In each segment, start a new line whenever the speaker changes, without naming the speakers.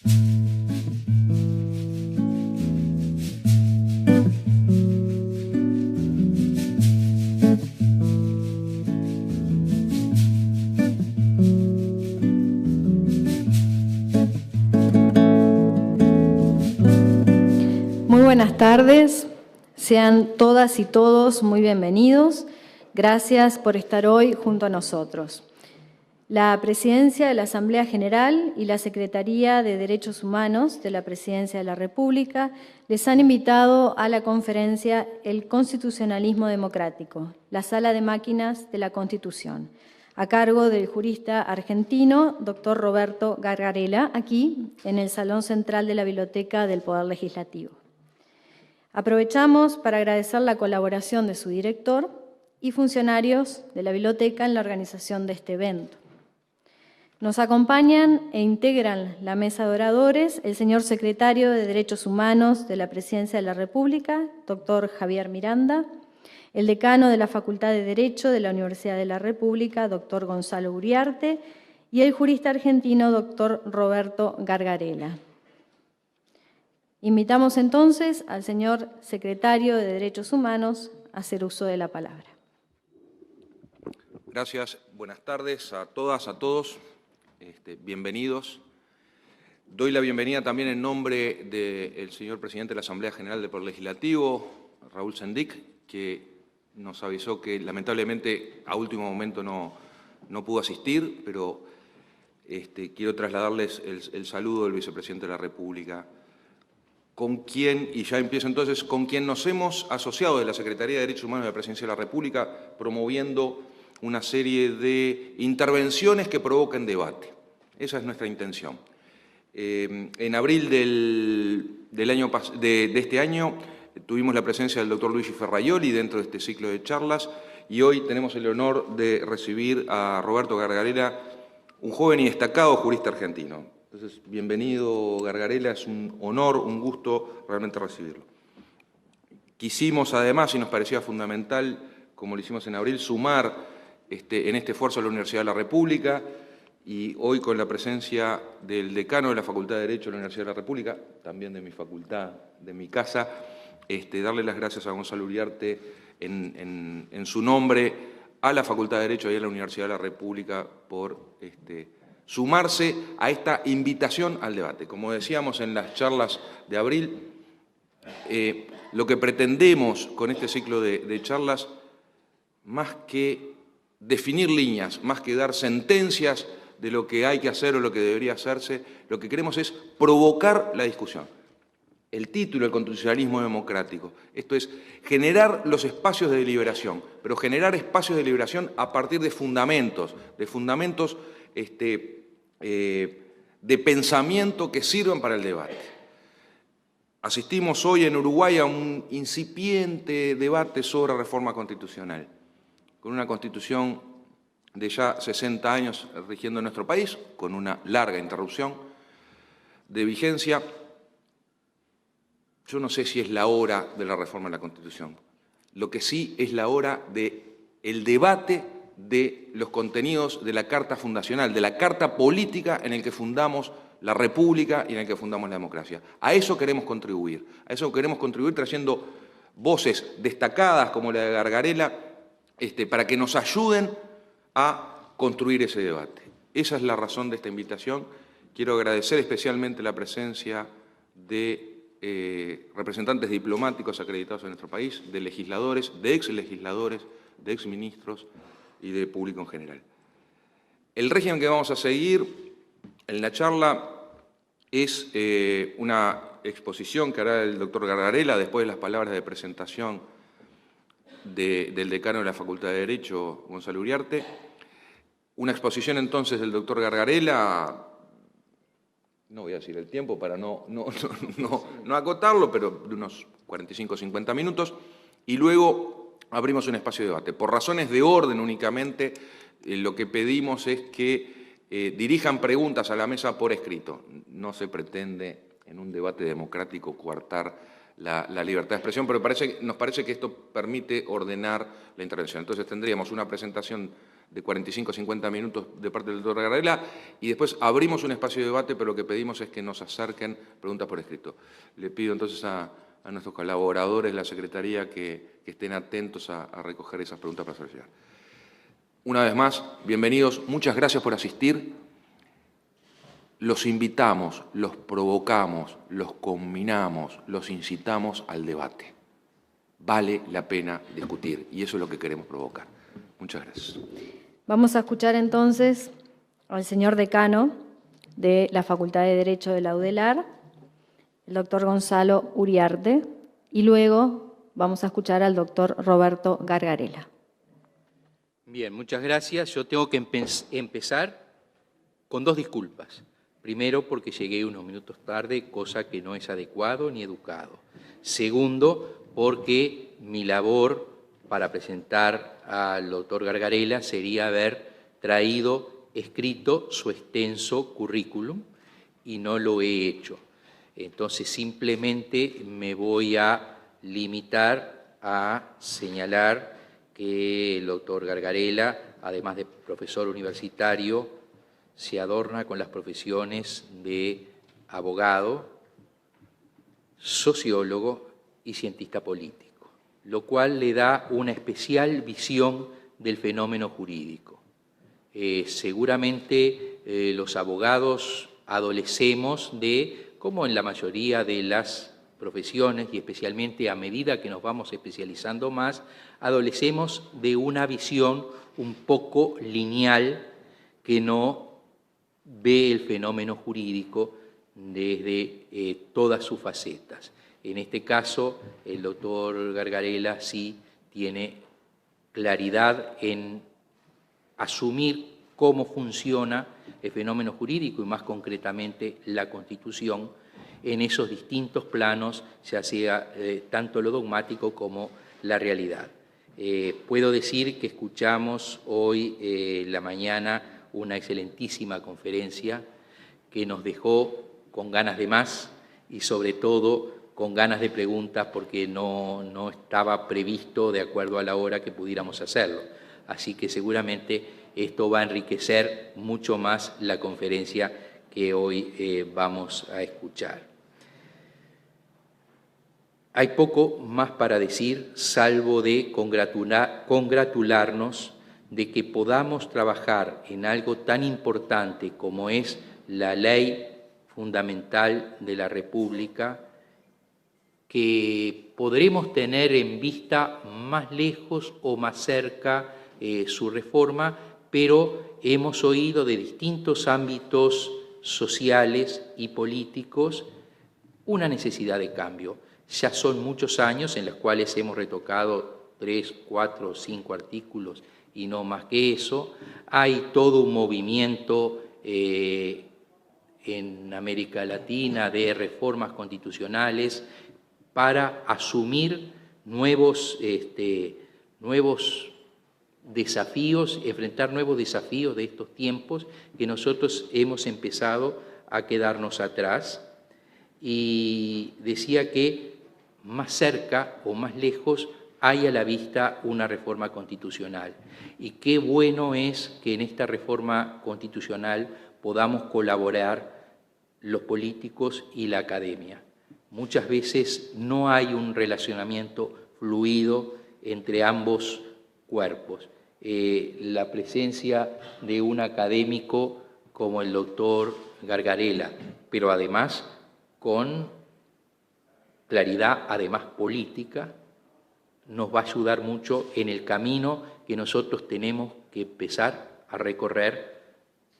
Muy buenas tardes, sean todas y todos muy bienvenidos. Gracias por estar hoy junto a nosotros. La Presidencia de la Asamblea General y la Secretaría de Derechos Humanos de la Presidencia de la República les han invitado a la conferencia El Constitucionalismo Democrático, la Sala de Máquinas de la Constitución, a cargo del jurista argentino, doctor Roberto Gargarella, aquí en el Salón Central de la Biblioteca del Poder Legislativo. Aprovechamos para agradecer la colaboración de su director y funcionarios de la biblioteca en la organización de este evento. Nos acompañan e integran la mesa de oradores el señor Secretario de Derechos Humanos de la Presidencia de la República, doctor Javier Miranda, el decano de la Facultad de Derecho de la Universidad de la República, doctor Gonzalo Uriarte, y el jurista argentino, doctor Roberto Gargarella. Invitamos entonces al señor Secretario de Derechos Humanos a hacer uso de la palabra.
Gracias. Buenas tardes a todas, a todos. Bienvenidos. Doy la bienvenida también en nombre del señor Presidente de la Asamblea General del Poder Legislativo, Raúl Sendic, que nos avisó que lamentablemente a último momento no pudo asistir, pero quiero trasladarles el saludo del Vicepresidente de la República, con quien, y ya empiezo entonces, con quien nos hemos asociado de la Secretaría de Derechos Humanos de la Presidencia de la República, promoviendo una serie de intervenciones que provoquen debate. Esa es nuestra intención. En abril de este año tuvimos la presencia del doctor Luigi Ferraioli dentro de este ciclo de charlas y hoy tenemos el honor de recibir a Roberto Gargarella, un joven y destacado jurista argentino. Entonces, bienvenido Gargarella, es un honor, un gusto realmente recibirlo. Quisimos además, y nos parecía fundamental, como lo hicimos en abril, sumar en este esfuerzo a la Universidad de la República y hoy con la presencia del decano de la Facultad de Derecho de la Universidad de la República, también de mi facultad, de mi casa, darle las gracias a Gonzalo Uriarte en su nombre a la Facultad de Derecho y a la Universidad de la República por sumarse a esta invitación al debate. Como decíamos en las charlas de abril, lo que pretendemos con este ciclo de charlas, más que definir líneas, más que dar sentencias de lo que hay que hacer o lo que debería hacerse, lo que queremos es provocar la discusión. El título, el constitucionalismo democrático. Esto es generar los espacios de deliberación, pero generar espacios de deliberación a partir de fundamentos de pensamiento que sirvan para el debate. Asistimos hoy en Uruguay a un incipiente debate sobre reforma constitucional, con una constitución de ya 60 años rigiendo nuestro país, con una larga interrupción de vigencia. Yo no sé si es la hora de la reforma de la Constitución. Lo que sí es la hora del debate de los contenidos de la Carta Fundacional, de la Carta Política en el que fundamos la República y en el que fundamos la democracia. A eso queremos contribuir. A eso queremos contribuir trayendo voces destacadas como la de Gargarella para que nos ayuden a construir ese debate. Esa es la razón de esta invitación. Quiero agradecer especialmente la presencia de representantes diplomáticos acreditados en nuestro país, de legisladores, de exministros y de público en general. El régimen que vamos a seguir en la charla es una exposición que hará el doctor Gargarella después de las palabras de presentación del decano de la Facultad de Derecho, Gonzalo Uriarte. Una exposición entonces del doctor Gargarella, no voy a decir el tiempo para no acotarlo, pero de unos 45 o 50 minutos, y luego abrimos un espacio de debate. Por razones de orden únicamente, lo que pedimos es que dirijan preguntas a la mesa por escrito. No se pretende en un debate democrático coartar la libertad de expresión, pero nos parece que esto permite ordenar la intervención. Entonces tendríamos una presentación de 45 o 50 minutos de parte del doctor Gargarella y después abrimos un espacio de debate, pero lo que pedimos es que nos acerquen preguntas por escrito. Le pido entonces a nuestros colaboradores de la Secretaría que estén atentos a recoger esas preguntas para hacer llegar. Una vez más, bienvenidos, muchas gracias por asistir. Los invitamos, los provocamos, los combinamos, los incitamos al debate. Vale la pena discutir y eso es lo que queremos provocar. Muchas gracias.
Vamos a escuchar entonces al señor decano de la Facultad de Derecho de la UDELAR, el doctor Gonzalo Uriarte, y luego vamos a escuchar al doctor Roberto Gargarella.
Bien, muchas gracias. Yo tengo que empezar con 2 disculpas. Primero, porque llegué unos minutos tarde, cosa que no es adecuado ni educado. Segundo, porque mi labor para presentar al doctor Gargarella sería haber traído escrito su extenso currículum y no lo he hecho. Entonces, simplemente me voy a limitar a señalar que el doctor Gargarella, además de profesor universitario, se adorna con las profesiones de abogado, sociólogo y cientista político, lo cual le da una especial visión del fenómeno jurídico. Seguramente los abogados adolecemos de, como en la mayoría de las profesiones, y especialmente a medida que nos vamos especializando más, adolecemos de una visión un poco lineal que no ve el fenómeno jurídico desde todas sus facetas. En este caso, el doctor Gargarella sí tiene claridad en asumir cómo funciona el fenómeno jurídico y más concretamente la Constitución en esos distintos planos, ya sea tanto lo dogmático como la realidad. Puedo decir que escuchamos hoy la mañana una excelentísima conferencia que nos dejó con ganas de más y sobre todo con ganas de preguntas porque no estaba previsto de acuerdo a la hora que pudiéramos hacerlo. Así que seguramente esto va a enriquecer mucho más la conferencia que hoy vamos a escuchar. Hay poco más para decir, salvo de congratularnos de que podamos trabajar en algo tan importante como es la ley fundamental de la República, que podremos tener en vista más lejos o más cerca su reforma, pero hemos oído de distintos ámbitos sociales y políticos una necesidad de cambio. Ya son muchos años en los cuales hemos retocado 3, 4, 5 artículos y no más que eso. Hay todo un movimiento en América Latina de reformas constitucionales para asumir nuevos desafíos, enfrentar nuevos desafíos de estos tiempos que nosotros hemos empezado a quedarnos atrás. Y decía que más cerca o más lejos hay a la vista una reforma constitucional. Y qué bueno es que en esta reforma constitucional podamos colaborar los políticos y la academia. Muchas veces no hay un relacionamiento fluido entre ambos cuerpos. La presencia de un académico como el doctor Gargarella, pero además con claridad, además política, nos va a ayudar mucho en el camino que nosotros tenemos que empezar a recorrer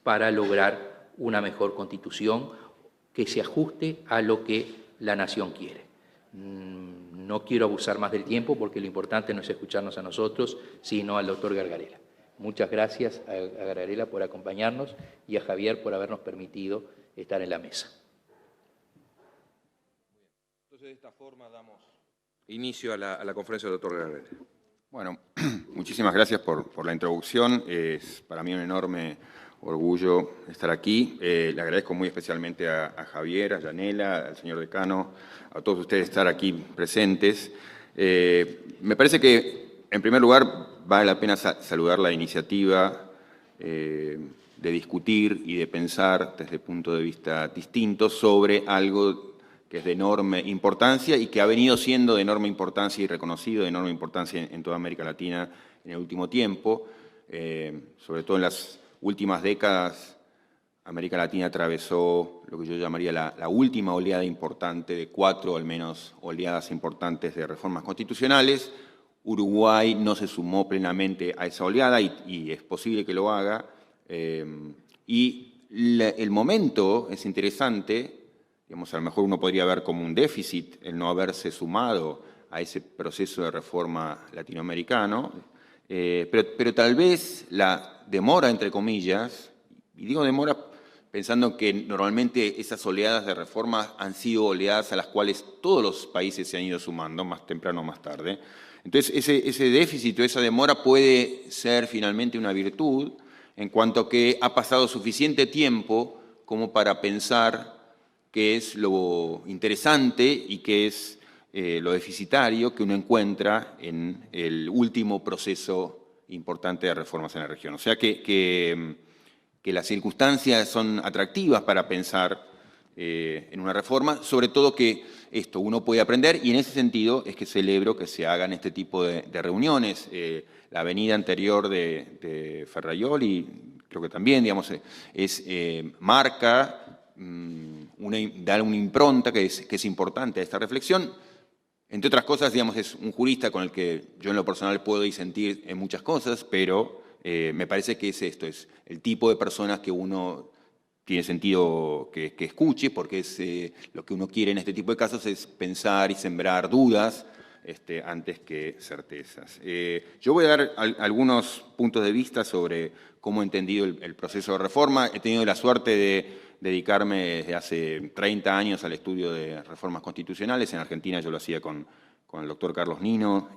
para lograr una mejor constitución que se ajuste a lo que la nación quiere. No quiero abusar más del tiempo porque lo importante no es escucharnos a nosotros, sino al doctor Gargarella. Muchas gracias a Gargarella por acompañarnos y a Javier por habernos permitido estar en la mesa.
Entonces, de esta forma damos inicio a la conferencia del doctor Gargarella.
Bueno, muchísimas gracias por la introducción. Es para mí un enorme orgullo estar aquí. Le agradezco muy especialmente a Javier, a Yanela, al señor decano, a todos ustedes estar aquí presentes. Me parece que, en primer lugar, vale la pena saludar la iniciativa de discutir y de pensar desde puntos de vista distintos sobre algo que es de enorme importancia y que ha venido siendo de enorme importancia y reconocido de enorme importancia en toda América Latina en el último tiempo. Sobre todo en las últimas décadas, América Latina atravesó lo que yo llamaría la última oleada importante, de 4 al menos oleadas importantes de reformas constitucionales. Uruguay no se sumó plenamente a esa oleada y es posible que lo haga. El momento es interesante. Digamos, a lo mejor uno podría ver como un déficit el no haberse sumado a ese proceso de reforma latinoamericano, pero tal vez la demora, entre comillas, y digo demora pensando que normalmente esas oleadas de reforma han sido oleadas a las cuales todos los países se han ido sumando, más temprano o más tarde. Entonces, ese déficit o esa demora puede ser finalmente una virtud en cuanto que ha pasado suficiente tiempo como para pensar qué es lo interesante y qué es lo deficitario que uno encuentra en el último proceso importante de reformas en la región. O sea que las circunstancias son atractivas para pensar en una reforma, sobre todo que esto uno puede aprender, y en ese sentido es que celebro que se hagan este tipo de reuniones. La venida anterior de Ferrajoli, creo que también, digamos, marca, dar una impronta que es importante a esta reflexión. Entre otras cosas, digamos, es un jurista con el que yo en lo personal puedo disentir en muchas cosas, pero me parece que es esto, es el tipo de personas que uno tiene sentido que escuche, porque es lo que uno quiere en este tipo de casos es pensar y sembrar dudas antes que certezas. Yo voy a dar algunos puntos de vista sobre cómo he entendido el proceso de reforma. He tenido la suerte de dedicarme desde hace 30 años al estudio de reformas constitucionales. En Argentina yo lo hacía con el doctor Carlos Nino.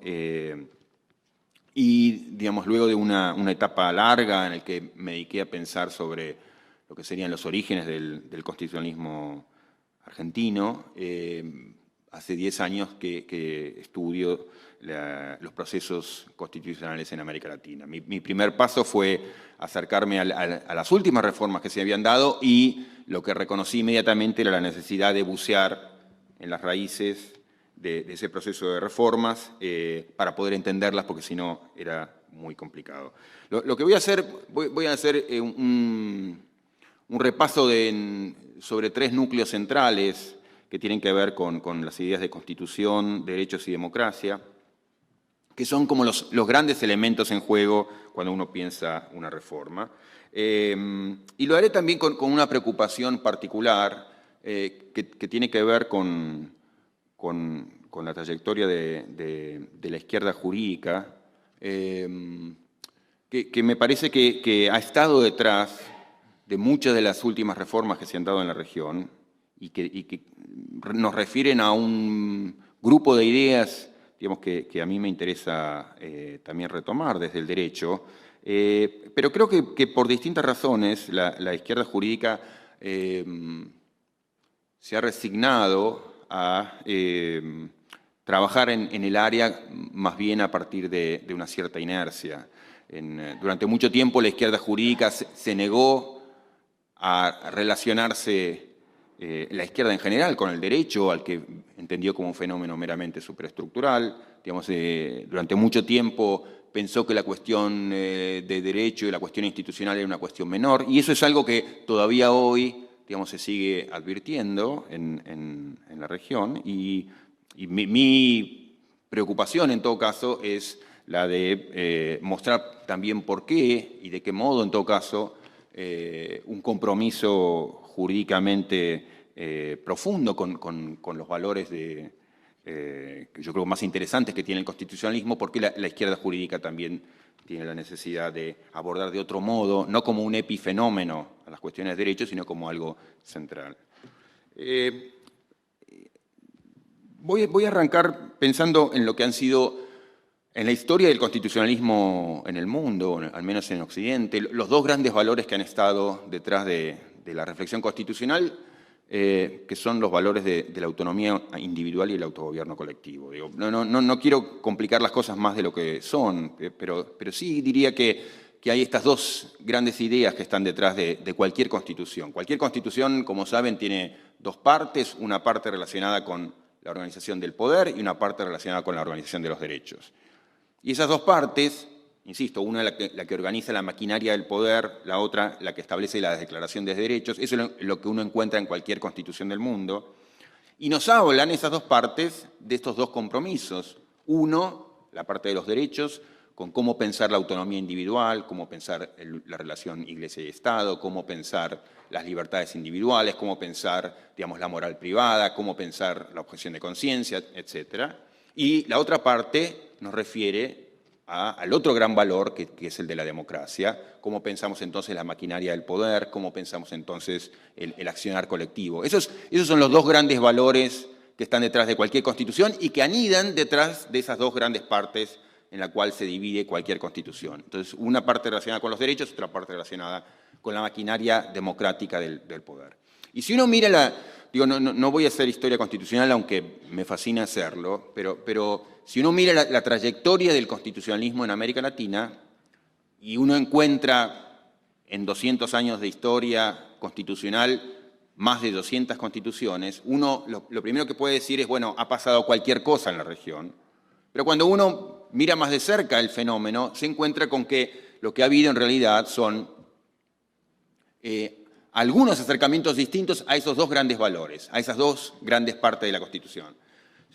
Y, digamos, luego de una etapa larga en la que me dediqué a pensar sobre lo que serían los orígenes del constitucionalismo argentino, hace 10 años que estudio los procesos constitucionales en América Latina. Mi primer paso fue acercarme a las últimas reformas que se habían dado y lo que reconocí inmediatamente era la necesidad de bucear en las raíces de ese proceso de reformas para poder entenderlas, porque si no era muy complicado. Lo que voy a hacer un repaso sobre 3 núcleos centrales que tienen que ver con las ideas de constitución, derechos y democracia, que son como los grandes elementos en juego cuando uno piensa una reforma. Y lo haré también con una preocupación particular que tiene que ver con la trayectoria de la izquierda jurídica, que me parece que ha estado detrás de muchas de las últimas reformas que se han dado en la región y que nos refieren a un grupo de ideas, digamos, que a mí me interesa también retomar desde el derecho, pero creo que por distintas razones la izquierda jurídica se ha resignado a trabajar en el área más bien a partir de una cierta inercia. Durante mucho tiempo la izquierda jurídica se negó a relacionarse, la izquierda en general, con el derecho, al que entendió como un fenómeno meramente superestructural. Digamos, durante mucho tiempo pensó que la cuestión de derecho y la cuestión institucional era una cuestión menor, y eso es algo que todavía hoy, digamos, se sigue advirtiendo en la región, y mi preocupación en todo caso es la de mostrar también por qué y de qué modo en todo caso un compromiso jurídicamente profundo con los valores yo creo más interesantes que tiene el constitucionalismo, porque la izquierda jurídica también tiene la necesidad de abordar de otro modo, no como un epifenómeno a las cuestiones de derechos, sino como algo central. Voy a arrancar pensando en lo que han sido, en la historia del constitucionalismo en el mundo, al menos en Occidente, los 2 grandes valores que han estado detrás de la reflexión constitucional, que son los valores de la autonomía individual y el autogobierno colectivo. No quiero complicar las cosas más de lo que son, pero sí diría que que hay estas dos grandes ideas que están detrás de cualquier constitución. Cualquier constitución, como saben, tiene dos partes, una parte relacionada con la organización del poder y una parte relacionada con la organización de los derechos. Y esas dos partes, insisto, una la que organiza la maquinaria del poder, la otra la que establece la declaración de derechos, eso es lo que uno encuentra en cualquier constitución del mundo. Y nos hablan esas dos partes de estos dos compromisos. Uno, la parte de los derechos, con cómo pensar la autonomía individual, cómo pensar la relación Iglesia y Estado, cómo pensar las libertades individuales, cómo pensar, digamos, la moral privada, cómo pensar la objeción de conciencia, etc. Y la otra parte nos refiere al otro gran valor que es el de la democracia, cómo pensamos entonces la maquinaria del poder, cómo pensamos entonces el accionar colectivo. Esos son los dos grandes valores que están detrás de cualquier constitución y que anidan detrás de esas dos grandes partes en la cual se divide cualquier constitución. Entonces, una parte relacionada con los derechos, otra parte relacionada con la maquinaria democrática del poder. Y si uno mira no voy a hacer historia constitucional, aunque me fascina hacerlo, pero si uno mira la trayectoria del constitucionalismo en América Latina, y uno encuentra en 200 años de historia constitucional más de 200 constituciones, uno lo primero que puede decir es, bueno, ha pasado cualquier cosa en la región, pero cuando uno mira más de cerca el fenómeno, se encuentra con que lo que ha habido en realidad son algunos acercamientos distintos a esos dos grandes valores, a esas dos grandes partes de la Constitución.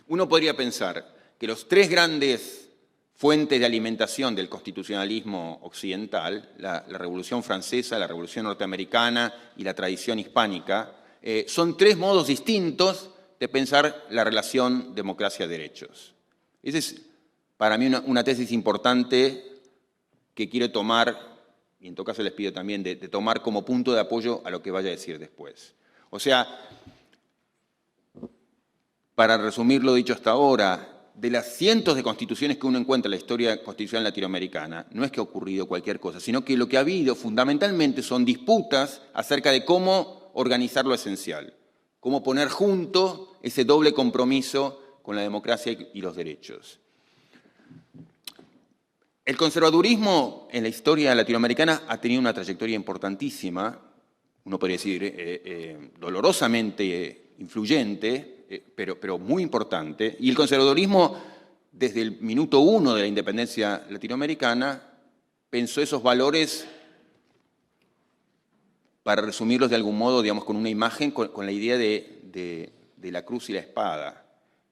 Uno podría pensar que los tres grandes fuentes de alimentación del constitucionalismo occidental, la Revolución Francesa, la Revolución Norteamericana y la tradición hispánica, son tres modos distintos de pensar la relación democracia-derechos. Esa es para mí una tesis importante que quiero tomar, y en todo caso les pido también de tomar como punto de apoyo a lo que vaya a decir después. O sea, para resumir lo dicho hasta ahora, de las cientos de constituciones que uno encuentra en la historia constitucional latinoamericana, no es que ha ocurrido cualquier cosa, sino que lo que ha habido fundamentalmente son disputas acerca de cómo organizar lo esencial, cómo poner junto ese doble compromiso con la democracia y los derechos. El conservadurismo en la historia latinoamericana ha tenido una trayectoria importantísima, uno podría decir dolorosamente influyente, pero muy importante, y el conservadurismo desde el minuto uno de la independencia latinoamericana pensó esos valores, para resumirlos de algún modo, digamos, con una imagen, con la idea de la cruz y la espada.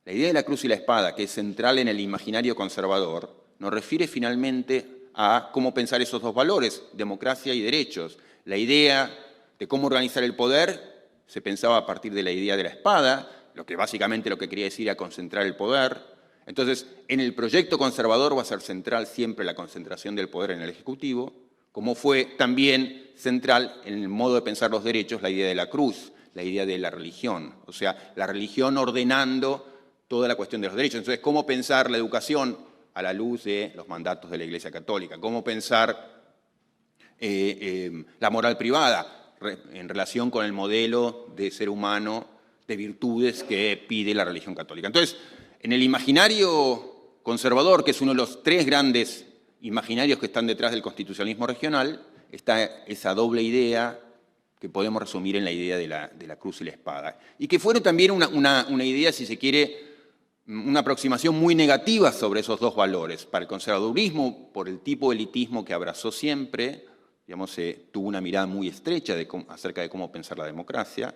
La idea de la cruz y la espada, que es central en el imaginario conservador, nos refiere finalmente a cómo pensar esos dos valores, democracia y derechos. La idea de cómo organizar el poder se pensaba a partir de la idea de la espada, lo que básicamente lo que quería decir era concentrar el poder. Entonces, en el proyecto conservador va a ser central siempre la concentración del poder en el Ejecutivo, como fue también central en el modo de pensar los derechos la idea de la cruz, la idea de la religión, o sea, la religión ordenando toda la cuestión de los derechos. Entonces, cómo pensar la educación a la luz de los mandatos de la Iglesia Católica, cómo pensar la moral privada en relación con el modelo de ser humano, de virtudes que pide la religión católica. Entonces, en el imaginario conservador, que es uno de los tres grandes imaginarios que están detrás del constitucionalismo regional, está esa doble idea que podemos resumir en la idea de la cruz y la espada. Y que fueron también una idea, si se quiere, una aproximación muy negativa sobre esos dos valores. Para el conservadurismo, por el tipo de elitismo que abrazó siempre, digamos, tuvo una mirada muy estrecha acerca de cómo pensar la democracia,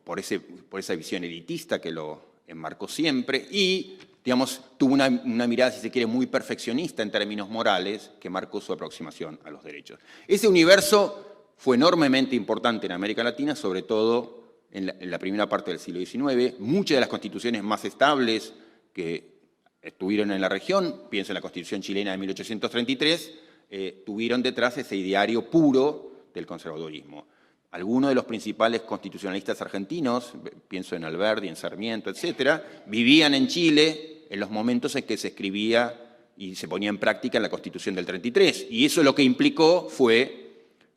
por esa visión elitista que lo enmarcó siempre, y, digamos, tuvo una mirada, si se quiere, muy perfeccionista en términos morales, que marcó su aproximación a los derechos. Ese universo fue enormemente importante en América Latina, sobre todo en la primera parte del siglo XIX. Muchas de las constituciones más estables que estuvieron en la región, pienso en la Constitución chilena de 1833, tuvieron detrás ese ideario puro del conservadurismo. Algunos de los principales constitucionalistas argentinos, pienso en Alberdi, en Sarmiento, etcétera, vivían en Chile en los momentos en que se escribía y se ponía en práctica la Constitución del 33. Y eso lo que implicó fue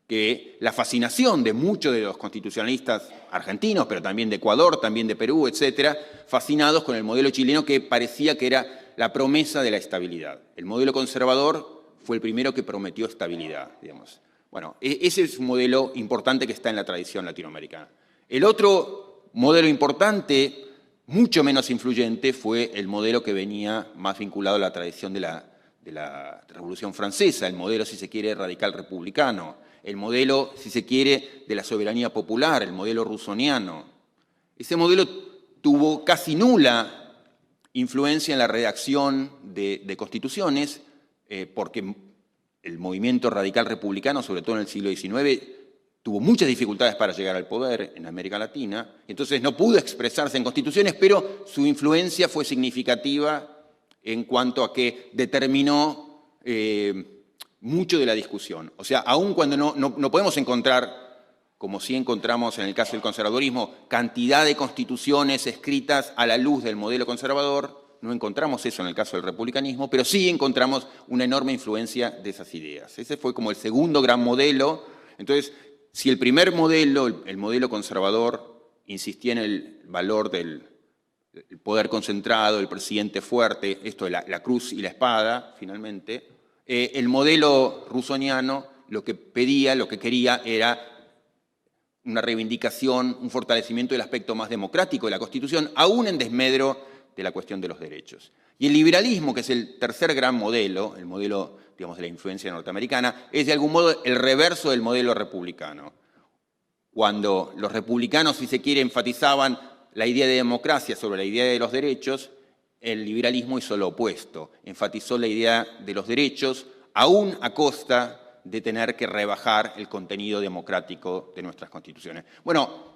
que la fascinación de muchos de los constitucionalistas argentinos, pero también de Ecuador, también de Perú, etcétera, fascinados con el modelo chileno que parecía que era la promesa de la estabilidad. El modelo conservador fue el primero que prometió estabilidad, digamos. Bueno, ese es un modelo importante que está en la tradición latinoamericana. El otro modelo importante, mucho menos influyente, fue el modelo que venía más vinculado a la tradición de la Revolución Francesa, el modelo, si se quiere, radical republicano, el modelo, si se quiere, de la soberanía popular, el modelo rusoniano. Ese modelo tuvo casi nula influencia en la redacción de constituciones, porque el movimiento radical republicano, sobre todo en el siglo XIX, tuvo muchas dificultades para llegar al poder en América Latina, entonces no pudo expresarse en constituciones, pero su influencia fue significativa en cuanto a que determinó mucho de la discusión. O sea, aun cuando no podemos encontrar, como sí encontramos en el caso del conservadurismo, cantidad de constituciones escritas a la luz del modelo conservador, no encontramos eso en el caso del republicanismo, pero sí encontramos una enorme influencia de esas ideas. Ese fue como el segundo gran modelo. Entonces, si el primer modelo, el modelo conservador, insistía en el valor del poder concentrado, el presidente fuerte, esto de la cruz y la espada, finalmente, el modelo rusoniano lo que pedía, lo que quería era una reivindicación, un fortalecimiento del aspecto más democrático de la Constitución, aún en desmedro de la cuestión de los derechos. Y el liberalismo, que es el tercer gran modelo, el modelo, digamos, de la influencia norteamericana, es de algún modo el reverso del modelo republicano. Cuando los republicanos, si se quiere, enfatizaban la idea de democracia sobre la idea de los derechos, el liberalismo hizo lo opuesto, enfatizó la idea de los derechos, aún a costa de tener que rebajar el contenido democrático de nuestras constituciones. Bueno,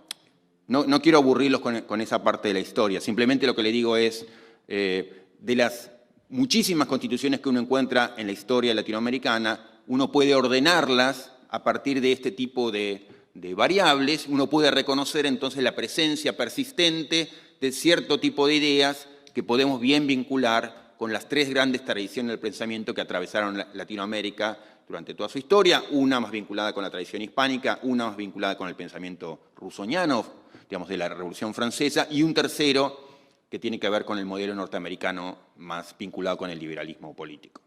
no quiero aburrirlos con esa parte de la historia, simplemente lo que le digo es, de las muchísimas constituciones que uno encuentra en la historia latinoamericana, uno puede ordenarlas a partir de este tipo de variables, uno puede reconocer entonces la presencia persistente de cierto tipo de ideas que podemos bien vincular con las tres grandes tradiciones del pensamiento que atravesaron Latinoamérica durante toda su historia, una más vinculada con la tradición hispánica, una más vinculada con el pensamiento rusoniano, digamos, de la Revolución Francesa, y un tercero que tiene que ver con el modelo norteamericano más vinculado con el liberalismo político.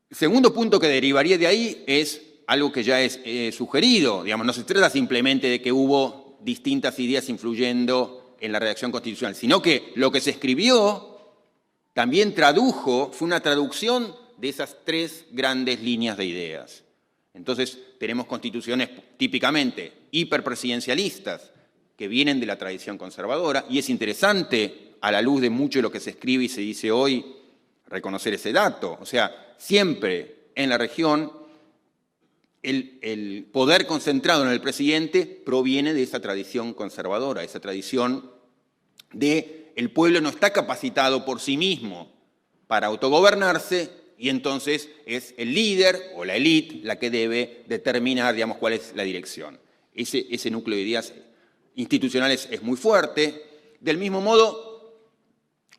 El segundo punto que derivaría de ahí es algo que ya es sugerido, digamos, no se trata simplemente de que hubo distintas ideas influyendo en la redacción constitucional, sino que lo que se escribió también tradujo, fue una traducción de esas tres grandes líneas de ideas. Entonces, tenemos constituciones típicamente hiperpresidencialistas que vienen de la tradición conservadora, y es interesante, a la luz de mucho de lo que se escribe y se dice hoy, reconocer ese dato. O sea, siempre en la región el poder concentrado en el presidente proviene de esa tradición conservadora, esa tradición de el pueblo no está capacitado por sí mismo para autogobernarse, y entonces es el líder o la élite la que debe determinar, digamos, cuál es la dirección. Ese núcleo de ideas institucionales es muy fuerte. Del mismo modo,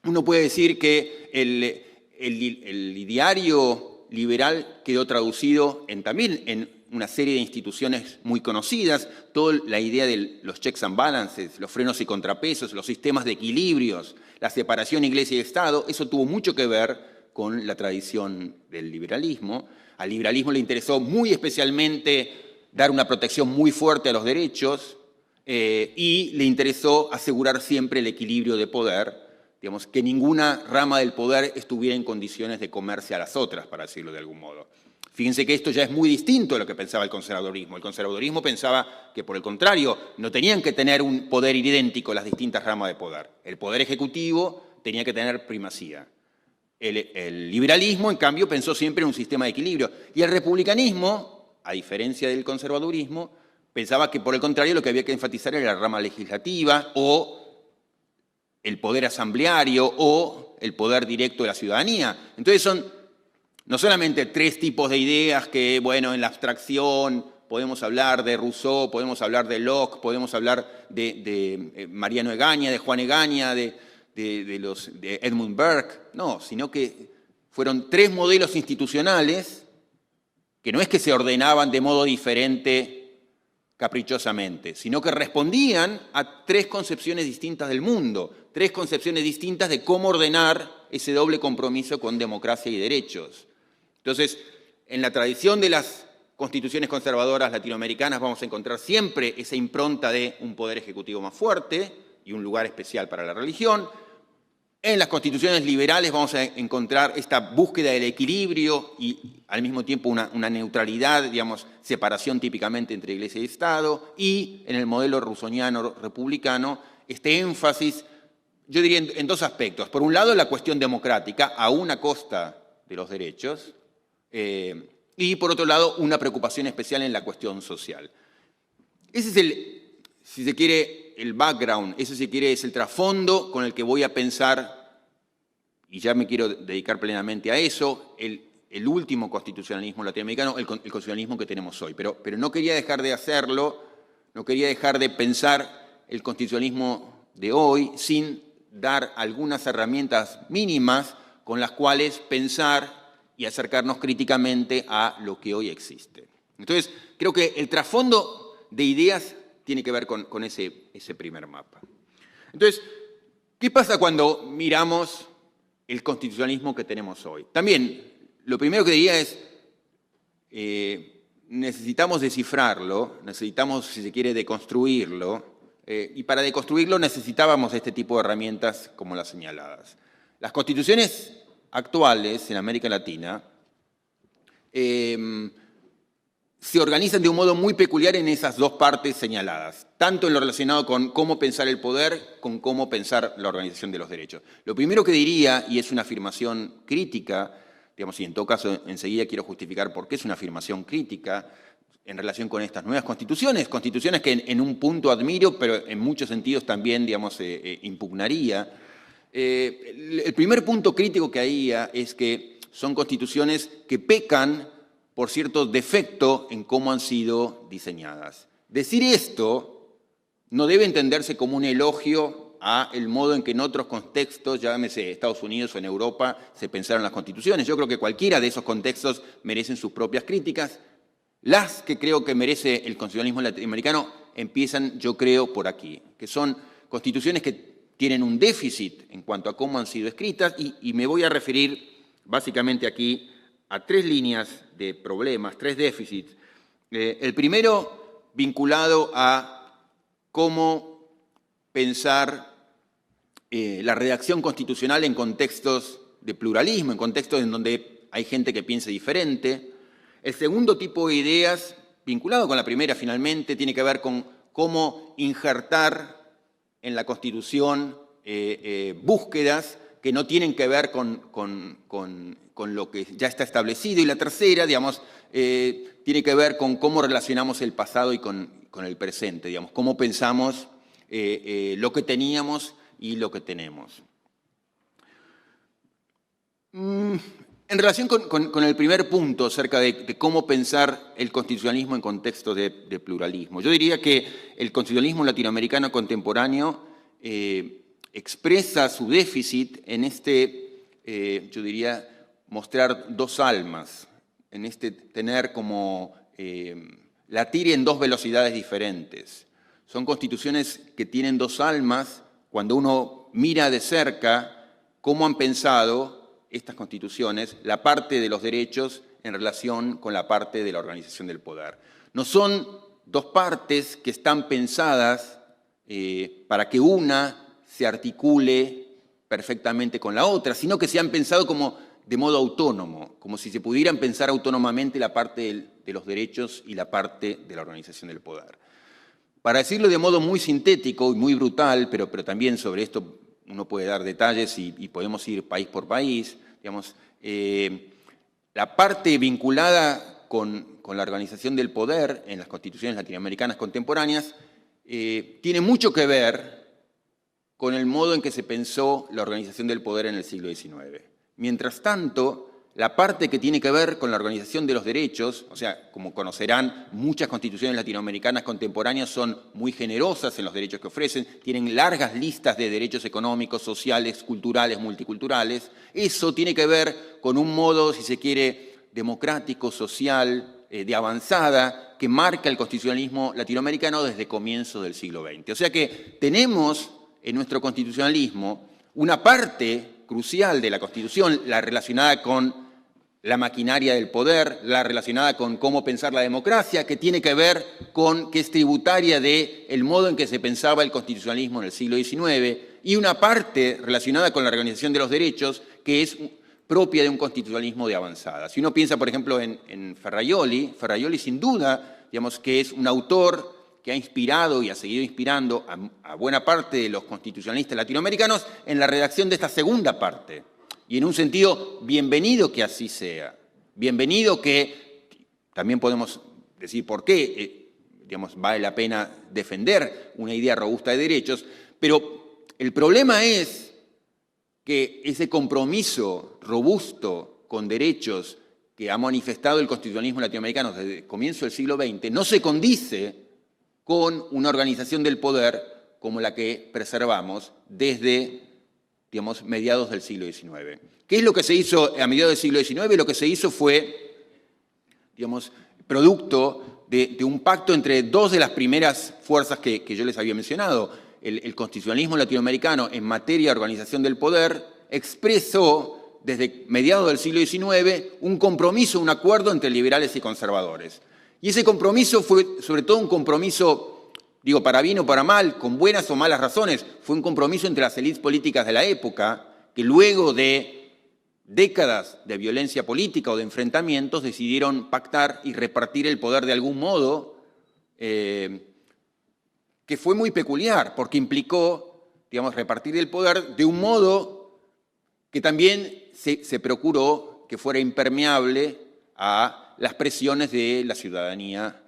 uno puede decir que el ideario liberal quedó traducido también en una serie de instituciones muy conocidas, toda la idea de los checks and balances, los frenos y contrapesos, los sistemas de equilibrios, la separación Iglesia y Estado, eso tuvo mucho que ver con la tradición del liberalismo. Al liberalismo le interesó muy especialmente dar una protección muy fuerte a los derechos y le interesó asegurar siempre el equilibrio de poder, digamos, que ninguna rama del poder estuviera en condiciones de comerse a las otras, para decirlo de algún modo. Fíjense que esto ya es muy distinto de lo que pensaba el conservadurismo. El conservadurismo pensaba que, por el contrario, no tenían que tener un poder idéntico las distintas ramas de poder. El poder ejecutivo tenía que tener primacía. El liberalismo, en cambio, pensó siempre en un sistema de equilibrio. Y el republicanismo, a diferencia del conservadurismo, pensaba que, por el contrario, lo que había que enfatizar era la rama legislativa o el poder asambleario o el poder directo de la ciudadanía. Entonces son no solamente tres tipos de ideas que, bueno, en la abstracción podemos hablar de Rousseau, podemos hablar de Locke, podemos hablar de Mariano Egaña, de Juan Egaña, de Edmund Burke, no, sino que fueron tres modelos institucionales que no es que se ordenaban de modo diferente caprichosamente, sino que respondían a tres concepciones distintas del mundo, tres concepciones distintas de cómo ordenar ese doble compromiso con democracia y derechos. Entonces, en la tradición de las constituciones conservadoras latinoamericanas vamos a encontrar siempre esa impronta de un poder ejecutivo más fuerte y un lugar especial para la religión. En las constituciones liberales vamos a encontrar esta búsqueda del equilibrio y al mismo tiempo una neutralidad, digamos, separación típicamente entre Iglesia y Estado, y en el modelo rusoniano republicano este énfasis, yo diría, en dos aspectos. Por un lado, la cuestión democrática, aún a costa de los derechos, y por otro lado, una preocupación especial en la cuestión social. Ese es el, si se quiere, el background, ese, si se quiere, es el trasfondo con el que voy a pensar, y ya me quiero dedicar plenamente a eso, el último constitucionalismo latinoamericano, el constitucionalismo que tenemos hoy. Pero no quería dejar de hacerlo, no quería dejar de pensar el constitucionalismo de hoy sin dar algunas herramientas mínimas con las cuales pensar y acercarnos críticamente a lo que hoy existe. Entonces, creo que el trasfondo de ideas tiene que ver con ese primer mapa. Entonces, ¿qué pasa cuando miramos el constitucionalismo que tenemos hoy? También, lo primero que diría es, necesitamos descifrarlo, necesitamos, si se quiere, deconstruirlo, y para deconstruirlo necesitábamos este tipo de herramientas como las señaladas. Las constituciones actuales en América Latina se organizan de un modo muy peculiar en esas dos partes señaladas, tanto en lo relacionado con cómo pensar el poder, con cómo pensar la organización de los derechos. Lo primero que diría, y es una afirmación crítica, digamos, y en todo caso enseguida quiero justificar por qué es una afirmación crítica en relación con estas nuevas constituciones que en un punto admiro, pero en muchos sentidos también, digamos, impugnaría. El primer punto crítico que haría es que son constituciones que pecan por cierto defecto en cómo han sido diseñadas. Decir esto no debe entenderse como un elogio a el modo en que en otros contextos, llámese Estados Unidos o en Europa, se pensaron las constituciones. Yo creo que cualquiera de esos contextos merecen sus propias críticas. Las que creo que merece el constitucionalismo latinoamericano empiezan, yo creo, por aquí, que son constituciones que tienen un déficit en cuanto a cómo han sido escritas y me voy a referir básicamente aquí a tres líneas de problemas, tres déficits. El primero vinculado a cómo pensar la redacción constitucional en contextos de pluralismo, en contextos en donde hay gente que piense diferente. El segundo tipo de ideas, vinculado con la primera finalmente, tiene que ver con cómo injertar en la Constitución búsquedas que no tienen que ver con lo que ya está establecido. Y la tercera, digamos, tiene que ver con cómo relacionamos el pasado y con el presente, digamos, cómo pensamos lo que teníamos y lo que tenemos. En relación con el primer punto acerca de cómo pensar el constitucionalismo en contextos de pluralismo, yo diría que el constitucionalismo latinoamericano contemporáneo expresa su déficit en yo diría, mostrar dos almas, en tener como latir en dos velocidades diferentes. Son constituciones que tienen dos almas cuando uno mira de cerca cómo han pensado estas constituciones la parte de los derechos en relación con la parte de la organización del poder. No son dos partes que están pensadas para que una se articule perfectamente con la otra, sino que se han pensado como de modo autónomo, como si se pudieran pensar autónomamente la parte de los derechos y la parte de la organización del poder. Para decirlo de modo muy sintético y muy brutal, pero también sobre esto uno puede dar detalles y podemos ir país por país, digamos, la parte vinculada con la organización del poder en las constituciones latinoamericanas contemporáneas tiene mucho que ver con el modo en que se pensó la organización del poder en el siglo XIX. Mientras tanto, la parte que tiene que ver con la organización de los derechos, o sea, como conocerán, muchas constituciones latinoamericanas contemporáneas son muy generosas en los derechos que ofrecen, tienen largas listas de derechos económicos, sociales, culturales, multiculturales. Eso tiene que ver con un modo, si se quiere, democrático, social, de avanzada, que marca el constitucionalismo latinoamericano desde comienzos del siglo XX. O sea que tenemos en nuestro constitucionalismo una parte crucial de la Constitución, la relacionada con la maquinaria del poder, la relacionada con cómo pensar la democracia, que tiene que ver con que es tributaria del modo en que se pensaba el constitucionalismo en el siglo XIX, y una parte relacionada con la organización de los derechos, que es propia de un constitucionalismo de avanzada. Si uno piensa, por ejemplo, en Ferrajoli sin duda, digamos, que es un autor que ha inspirado y ha seguido inspirando a buena parte de los constitucionalistas latinoamericanos en la redacción de esta segunda parte. Y en un sentido, bienvenido que así sea. Bienvenido que, también podemos decir por qué, digamos, vale la pena defender una idea robusta de derechos, pero el problema es que ese compromiso robusto con derechos que ha manifestado el constitucionalismo latinoamericano desde el comienzo del siglo XX no se condice con una organización del poder como la que preservamos desde, digamos, mediados del siglo XIX. ¿Qué es lo que se hizo a mediados del siglo XIX? Lo que se hizo fue, digamos, producto de un pacto entre dos de las primeras fuerzas que yo les había mencionado. El constitucionalismo latinoamericano en materia de organización del poder expresó desde mediados del siglo XIX un compromiso, un acuerdo entre liberales y conservadores. Y ese compromiso fue sobre todo un compromiso, digo, para bien o para mal, con buenas o malas razones, fue un compromiso entre las élites políticas de la época, que luego de décadas de violencia política o de enfrentamientos decidieron pactar y repartir el poder de algún modo, que fue muy peculiar, porque implicó, digamos, repartir el poder de un modo que también se procuró que fuera impermeable a las presiones de la ciudadanía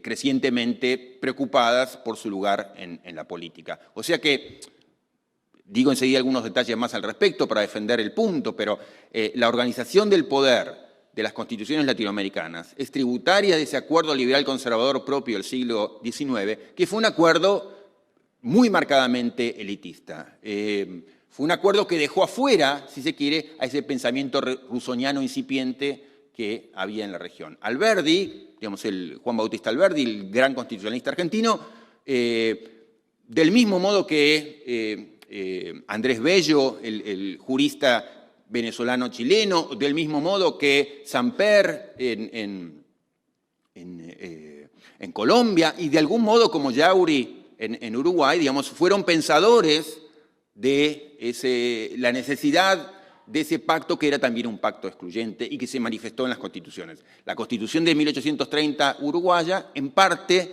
crecientemente preocupadas por su lugar en la política. O sea que, digo enseguida algunos detalles más al respecto para defender el punto, pero la organización del poder de las constituciones latinoamericanas es tributaria de ese acuerdo liberal conservador propio del siglo XIX, que fue un acuerdo muy marcadamente elitista. Fue un acuerdo que dejó afuera, si se quiere, a ese pensamiento rusoniano incipiente que había en la región. Alberdi, digamos, Juan Bautista Alberdi, el gran constitucionalista argentino, del mismo modo que Andrés Bello, el jurista venezolano-chileno, del mismo modo que Samper en Colombia, y de algún modo como Yauri en Uruguay, digamos, fueron pensadores de la necesidad de ese pacto que era también un pacto excluyente y que se manifestó en las constituciones. La Constitución de 1830 uruguaya, en parte,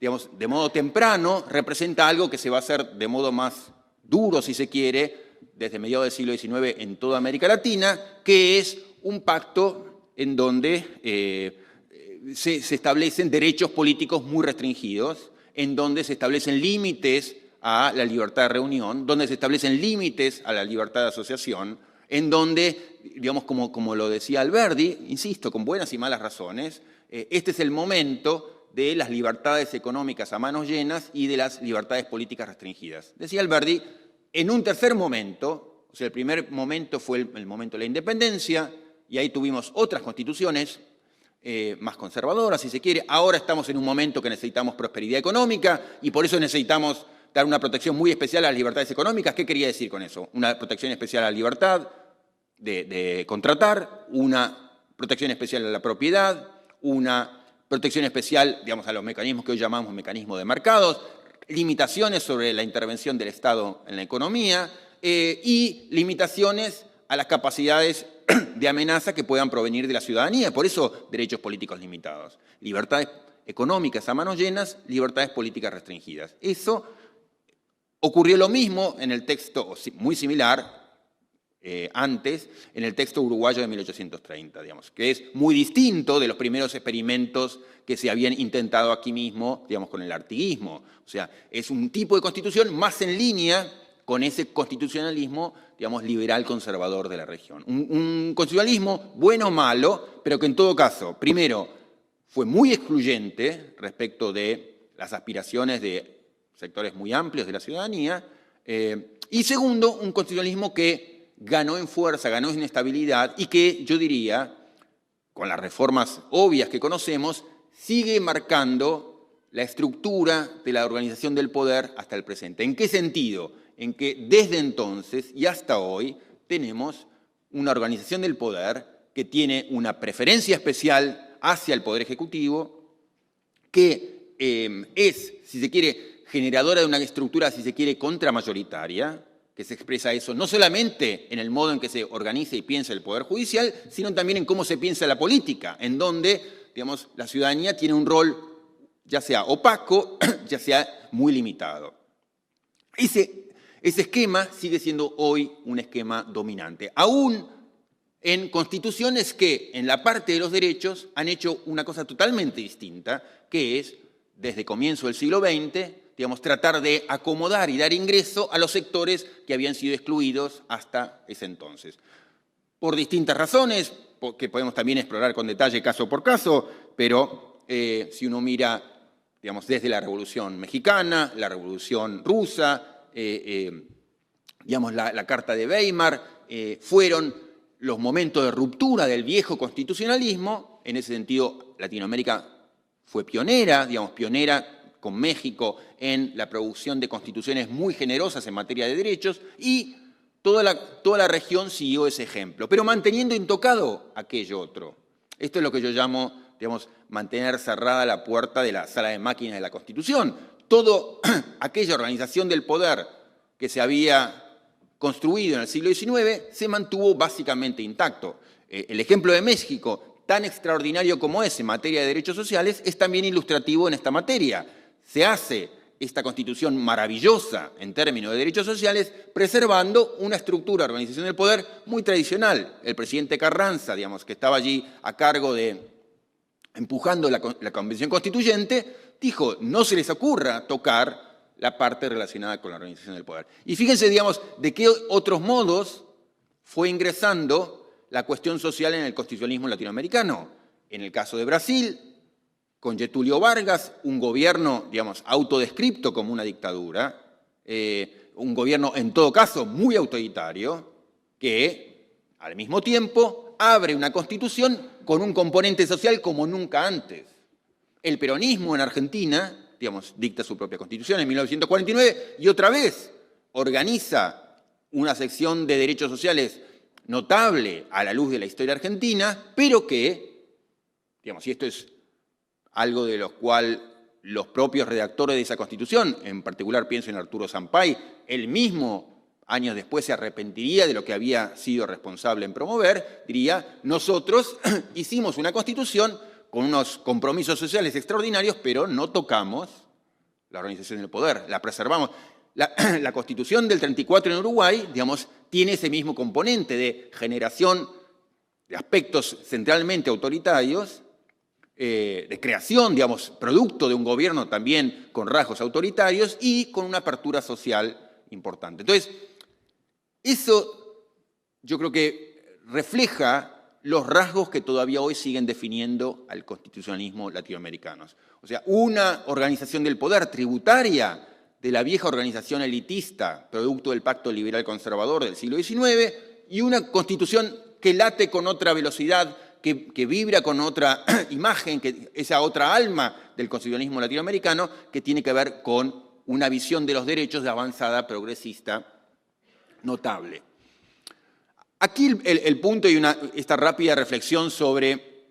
digamos, de modo temprano, representa algo que se va a hacer de modo más duro, si se quiere, desde mediados del siglo XIX en toda América Latina, que es un pacto en donde se establecen derechos políticos muy restringidos, en donde se establecen límites a la libertad de reunión, donde se establecen límites a la libertad de asociación, en donde, digamos, como lo decía Alberdi, insisto, con buenas y malas razones, este es el momento de las libertades económicas a manos llenas y de las libertades políticas restringidas. Decía Alberdi, en un tercer momento, o sea, el primer momento fue el momento de la independencia, y ahí tuvimos otras constituciones más conservadoras, si se quiere. Ahora estamos en un momento que necesitamos prosperidad económica y por eso necesitamos dar una protección muy especial a las libertades económicas. ¿Qué quería decir con eso? Una protección especial a la libertad de contratar, una protección especial a la propiedad, una protección especial, digamos, a los mecanismos que hoy llamamos mecanismos de mercados, limitaciones sobre la intervención del Estado en la economía y limitaciones a las capacidades de amenaza que puedan provenir de la ciudadanía. Por eso, derechos políticos limitados. Libertades económicas a manos llenas, libertades políticas restringidas. Eso ocurrió lo mismo en el texto, muy similar, antes, en el texto uruguayo de 1830, digamos, que es muy distinto de los primeros experimentos que se habían intentado aquí mismo, digamos, con el artiguismo. O sea, es un tipo de constitución más en línea con ese constitucionalismo, digamos, liberal conservador de la región. Un constitucionalismo bueno o malo, pero que en todo caso, primero, fue muy excluyente respecto de las aspiraciones de sectores muy amplios de la ciudadanía, y segundo, un constitucionalismo que ganó en fuerza, ganó en estabilidad y que, yo diría, con las reformas obvias que conocemos, sigue marcando la estructura de la organización del poder hasta el presente. ¿En qué sentido? En que desde entonces y hasta hoy tenemos una organización del poder que tiene una preferencia especial hacia el Poder Ejecutivo, que es, si se quiere, generadora de una estructura, si se quiere, contramayoritaria, que se expresa eso no solamente en el modo en que se organiza y piensa el Poder Judicial, sino también en cómo se piensa la política, en donde, digamos, la ciudadanía tiene un rol ya sea opaco, ya sea muy limitado. Ese esquema sigue siendo hoy un esquema dominante, aún en constituciones que, en la parte de los derechos, han hecho una cosa totalmente distinta, que es, desde comienzo del siglo XX, digamos, tratar de acomodar y dar ingreso a los sectores que habían sido excluidos hasta ese entonces. Por distintas razones, que podemos también explorar con detalle caso por caso, pero si uno mira, digamos, desde la Revolución Mexicana, la Revolución Rusa, digamos, la Carta de Weimar, fueron los momentos de ruptura del viejo constitucionalismo. En ese sentido, Latinoamérica fue pionera, digamos, pionera con México en la producción de constituciones muy generosas en materia de derechos, y toda la región siguió ese ejemplo, pero manteniendo intocado aquello otro. Esto es lo que yo llamo, digamos, mantener cerrada la puerta de la sala de máquinas de la Constitución. Toda aquella organización del poder que se había construido en el siglo XIX se mantuvo básicamente intacto. El ejemplo de México, tan extraordinario como es en materia de derechos sociales, es también ilustrativo en esta materia. Se hace esta Constitución maravillosa en términos de derechos sociales, preservando una estructura de organización del poder muy tradicional. El presidente Carranza, digamos, que estaba allí a cargo de empujando la Convención Constituyente, dijo, no se les ocurra tocar la parte relacionada con la organización del poder. Y fíjense, digamos, de qué otros modos fue ingresando la cuestión social en el constitucionalismo latinoamericano. En el caso de Brasil, con Getúlio Vargas, un gobierno, digamos, autodescripto como una dictadura, un gobierno, en todo caso, muy autoritario, que, al mismo tiempo, abre una constitución con un componente social como nunca antes. El peronismo en Argentina, digamos, dicta su propia constitución en 1949 y otra vez organiza una sección de derechos sociales notable a la luz de la historia argentina, pero que, digamos, y esto es algo de lo cual los propios redactores de esa Constitución, en particular pienso en Arturo Sampay, él mismo, años después, se arrepentiría de lo que había sido responsable en promover, diría, nosotros hicimos una Constitución con unos compromisos sociales extraordinarios, pero no tocamos la organización del poder, la preservamos. La Constitución del 34 en Uruguay, digamos, tiene ese mismo componente de generación de aspectos centralmente autoritarios, de creación, digamos, producto de un gobierno también con rasgos autoritarios y con una apertura social importante. Entonces, eso yo creo que refleja los rasgos que todavía hoy siguen definiendo al constitucionalismo latinoamericano. O sea, una organización del poder tributaria de la vieja organización elitista, producto del pacto liberal conservador del siglo XIX, y una constitución que late con otra velocidad, que vibra con otra imagen, que esa otra alma del constitucionalismo latinoamericano, que tiene que ver con una visión de los derechos de avanzada progresista notable. Aquí el punto y esta rápida reflexión sobre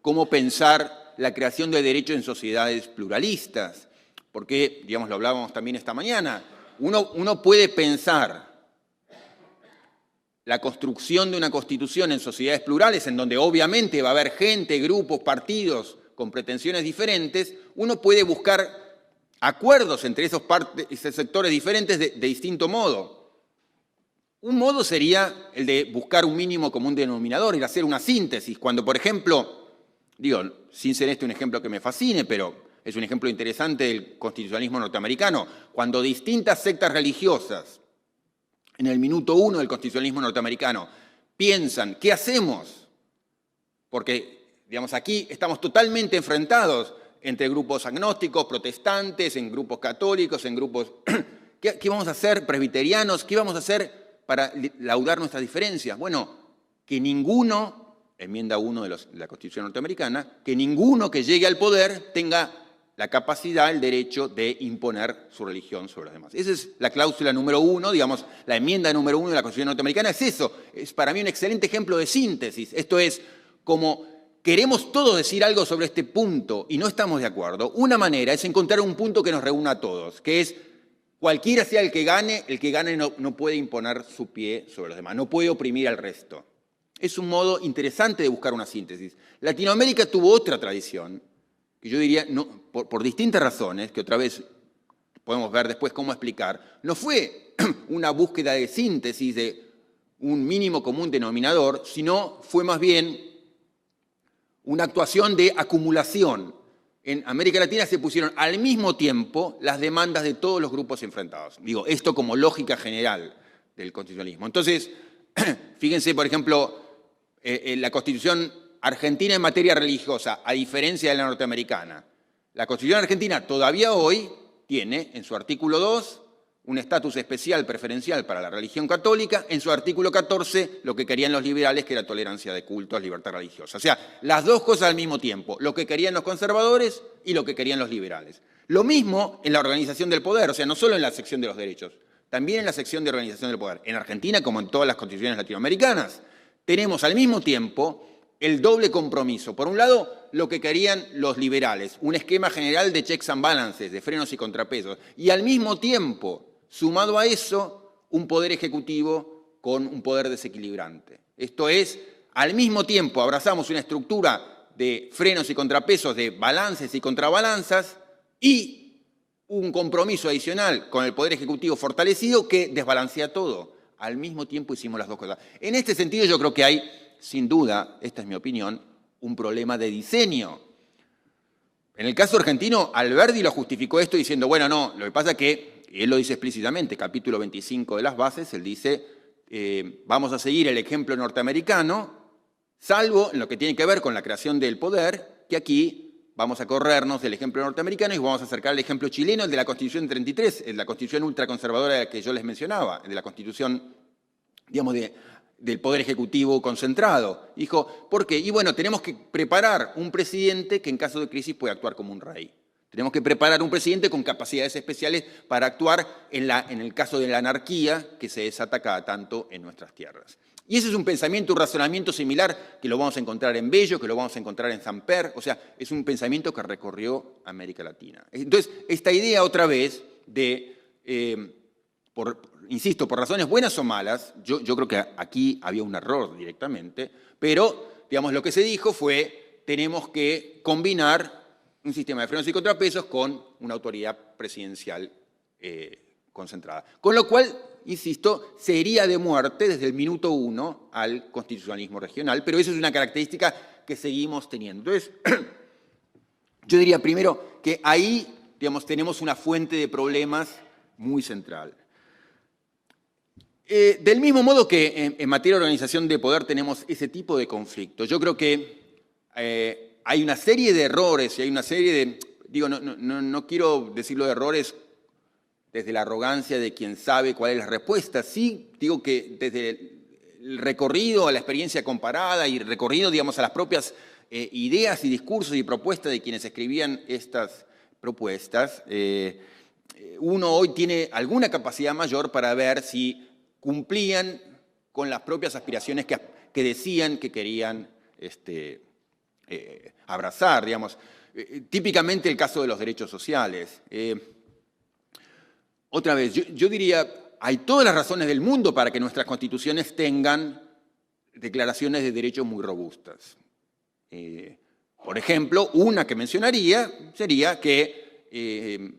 cómo pensar la creación de derechos en sociedades pluralistas, porque, digamos, lo hablábamos también esta mañana, uno puede pensar la construcción de una constitución en sociedades plurales, en donde obviamente va a haber gente, grupos, partidos con pretensiones diferentes, uno puede buscar acuerdos entre esos sectores diferentes de distinto modo. Un modo sería el de buscar un mínimo común denominador y hacer una síntesis. Cuando, por ejemplo, digo, sin ser este un ejemplo que me fascine, pero es un ejemplo interesante del constitucionalismo norteamericano, cuando distintas sectas religiosas, en el minuto 1 del constitucionalismo norteamericano, piensan, ¿qué hacemos? Porque, digamos, aquí estamos totalmente enfrentados entre grupos agnósticos, protestantes, en grupos católicos, en grupos... ¿Qué vamos a hacer, presbiterianos? ¿Qué vamos a hacer para laudar nuestras diferencias? Bueno, que ninguno, enmienda 1 de la Constitución norteamericana, que ninguno que llegue al poder tenga la capacidad, el derecho de imponer su religión sobre los demás. Esa es la cláusula número 1, digamos, la enmienda número 1 de la Constitución norteamericana. Es eso, es para mí un excelente ejemplo de síntesis. Esto es, como queremos todos decir algo sobre este punto y no estamos de acuerdo, una manera es encontrar un punto que nos reúna a todos, que es cualquiera sea el que gane no puede imponer su pie sobre los demás, no puede oprimir al resto. Es un modo interesante de buscar una síntesis. Latinoamérica tuvo otra tradición, que yo diría, no, por distintas razones, que otra vez podemos ver después cómo explicar, no fue una búsqueda de síntesis, de un mínimo común denominador, sino fue más bien una actuación de acumulación. En América Latina se pusieron al mismo tiempo las demandas de todos los grupos enfrentados. Digo, esto como lógica general del constitucionalismo. Entonces, fíjense, por ejemplo, la Constitución argentina en materia religiosa, a diferencia de la norteamericana. La Constitución argentina todavía hoy tiene en su artículo 2 un estatus especial preferencial para la religión católica, en su artículo 14 lo que querían los liberales, que era tolerancia de cultos, libertad religiosa. O sea, las dos cosas al mismo tiempo, lo que querían los conservadores y lo que querían los liberales. Lo mismo en la organización del poder, o sea, no solo en la sección de los derechos, también en la sección de organización del poder. En Argentina, como en todas las constituciones latinoamericanas, tenemos al mismo tiempo el doble compromiso. Por un lado, lo que querían los liberales, un esquema general de checks and balances, de frenos y contrapesos, y al mismo tiempo, sumado a eso, un poder ejecutivo con un poder desequilibrante. Esto es, al mismo tiempo abrazamos una estructura de frenos y contrapesos, de balances y contrabalanzas, y un compromiso adicional con el poder ejecutivo fortalecido que desbalancea todo. Al mismo tiempo hicimos las dos cosas. En este sentido yo creo que hay, sin duda, esta es mi opinión, un problema de diseño. En el caso argentino, Alberdi lo justificó esto diciendo, bueno, no, lo que pasa es que, y él lo dice explícitamente, capítulo 25 de las bases, él dice, vamos a seguir el ejemplo norteamericano, salvo en lo que tiene que ver con la creación del poder, que aquí vamos a corrernos del ejemplo norteamericano y vamos a acercar al ejemplo chileno, el de la Constitución 33, el de la Constitución ultraconservadora que yo les mencionaba, el de la Constitución, digamos, del Poder Ejecutivo concentrado. Dijo, ¿por qué? Y bueno, tenemos que preparar un presidente que en caso de crisis puede actuar como un rey. Tenemos que preparar un presidente con capacidades especiales para actuar en el caso de la anarquía que se desata cada tanto en nuestras tierras. Y ese es un pensamiento, un razonamiento similar que lo vamos a encontrar en Bello, que lo vamos a encontrar en Samper, o sea, es un pensamiento que recorrió América Latina. Entonces, esta idea otra vez de, insisto, por razones buenas o malas, yo creo que aquí había un error directamente, pero, digamos, lo que se dijo fue, tenemos que combinar un sistema de frenos y contrapesos con una autoridad presidencial concentrada. Con lo cual, insisto, se iría de muerte desde el minuto 1 al constitucionalismo regional, pero eso es una característica que seguimos teniendo. Entonces, yo diría primero que ahí, digamos, tenemos una fuente de problemas muy central. Del mismo modo que en materia de organización de poder tenemos ese tipo de conflictos, yo creo que hay una serie de errores y hay una serie de, digo, no quiero decirlo de errores desde la arrogancia de quien sabe cuál es la respuesta, sí digo que desde el recorrido a la experiencia comparada y recorrido, digamos, a las propias ideas y discursos y propuestas de quienes escribían estas propuestas, uno hoy tiene alguna capacidad mayor para ver si cumplían con las propias aspiraciones que decían que querían abrazar, digamos. Típicamente el caso de los derechos sociales. Otra vez, yo diría, hay todas las razones del mundo para que nuestras constituciones tengan declaraciones de derechos muy robustas. Por ejemplo, una que mencionaría sería que,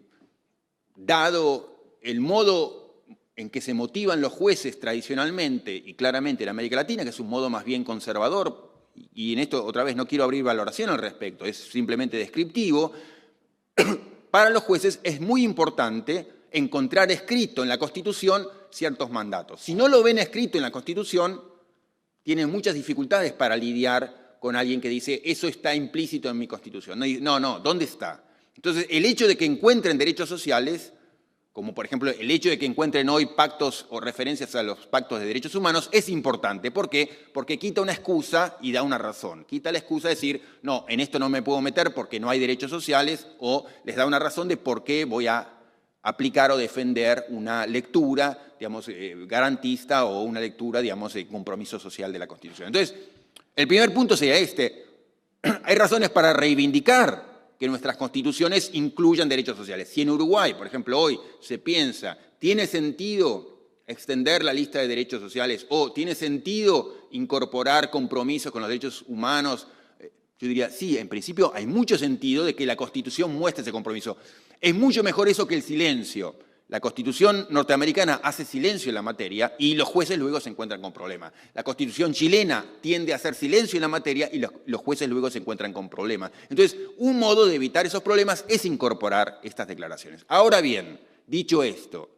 dado el modo en que se motivan los jueces tradicionalmente y claramente en América Latina, que es un modo más bien conservador, y en esto otra vez no quiero abrir valoración al respecto, es simplemente descriptivo, para los jueces es muy importante encontrar escrito en la Constitución ciertos mandatos. Si no lo ven escrito en la Constitución, tienen muchas dificultades para lidiar con alguien que dice, eso está implícito en mi Constitución. No, ¿dónde está? Entonces, el hecho de que encuentren derechos sociales, como por ejemplo el hecho de que encuentren hoy pactos o referencias a los pactos de derechos humanos, es importante. ¿Por qué? Porque quita una excusa y da una razón. Quita la excusa de decir, no, en esto no me puedo meter porque no hay derechos sociales, o les da una razón de por qué voy a aplicar o defender una lectura, digamos, garantista o una lectura, digamos, de compromiso social de la Constitución. Entonces, el primer punto sería este. Hay razones para reivindicar que nuestras constituciones incluyan derechos sociales. Si en Uruguay, por ejemplo, hoy se piensa, ¿tiene sentido extender la lista de derechos sociales o tiene sentido incorporar compromisos con los derechos humanos? Yo diría, sí, en principio hay mucho sentido de que la Constitución muestre ese compromiso. Es mucho mejor eso que el silencio. La Constitución norteamericana hace silencio en la materia y los jueces luego se encuentran con problemas. La Constitución chilena tiende a hacer silencio en la materia y los jueces luego se encuentran con problemas. Entonces, un modo de evitar esos problemas es incorporar estas declaraciones. Ahora bien, dicho esto,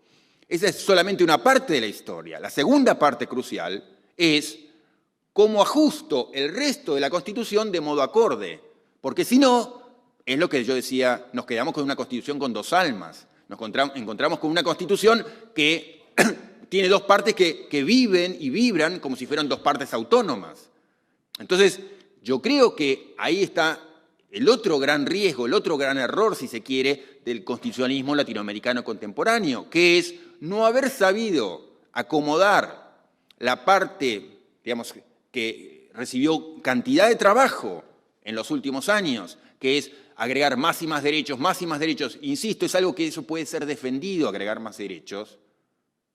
esa es solamente una parte de la historia. La segunda parte crucial es cómo ajusto el resto de la Constitución de modo acorde. Porque si no, es lo que yo decía, nos quedamos con una Constitución con dos almas. Nos encontramos con una Constitución que tiene dos partes que viven y vibran como si fueran dos partes autónomas. Entonces, yo creo que ahí está el otro gran riesgo, el otro gran error, si se quiere, del constitucionalismo latinoamericano contemporáneo, que es no haber sabido acomodar la parte, digamos, que recibió cantidad de trabajo en los últimos años, que es agregar más y más derechos, insisto, es algo que eso puede ser defendido, agregar más derechos,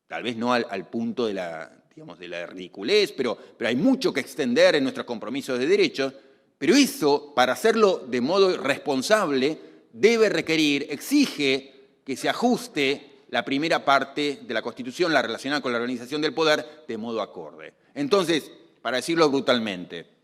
tal vez no al punto de la, digamos, de la ridiculez, pero hay mucho que extender en nuestros compromisos de derechos, pero eso, para hacerlo de modo responsable, debe requerir, exige que se ajuste la primera parte de la Constitución, la relacionada con la organización del poder, de modo acorde. Entonces, para decirlo brutalmente,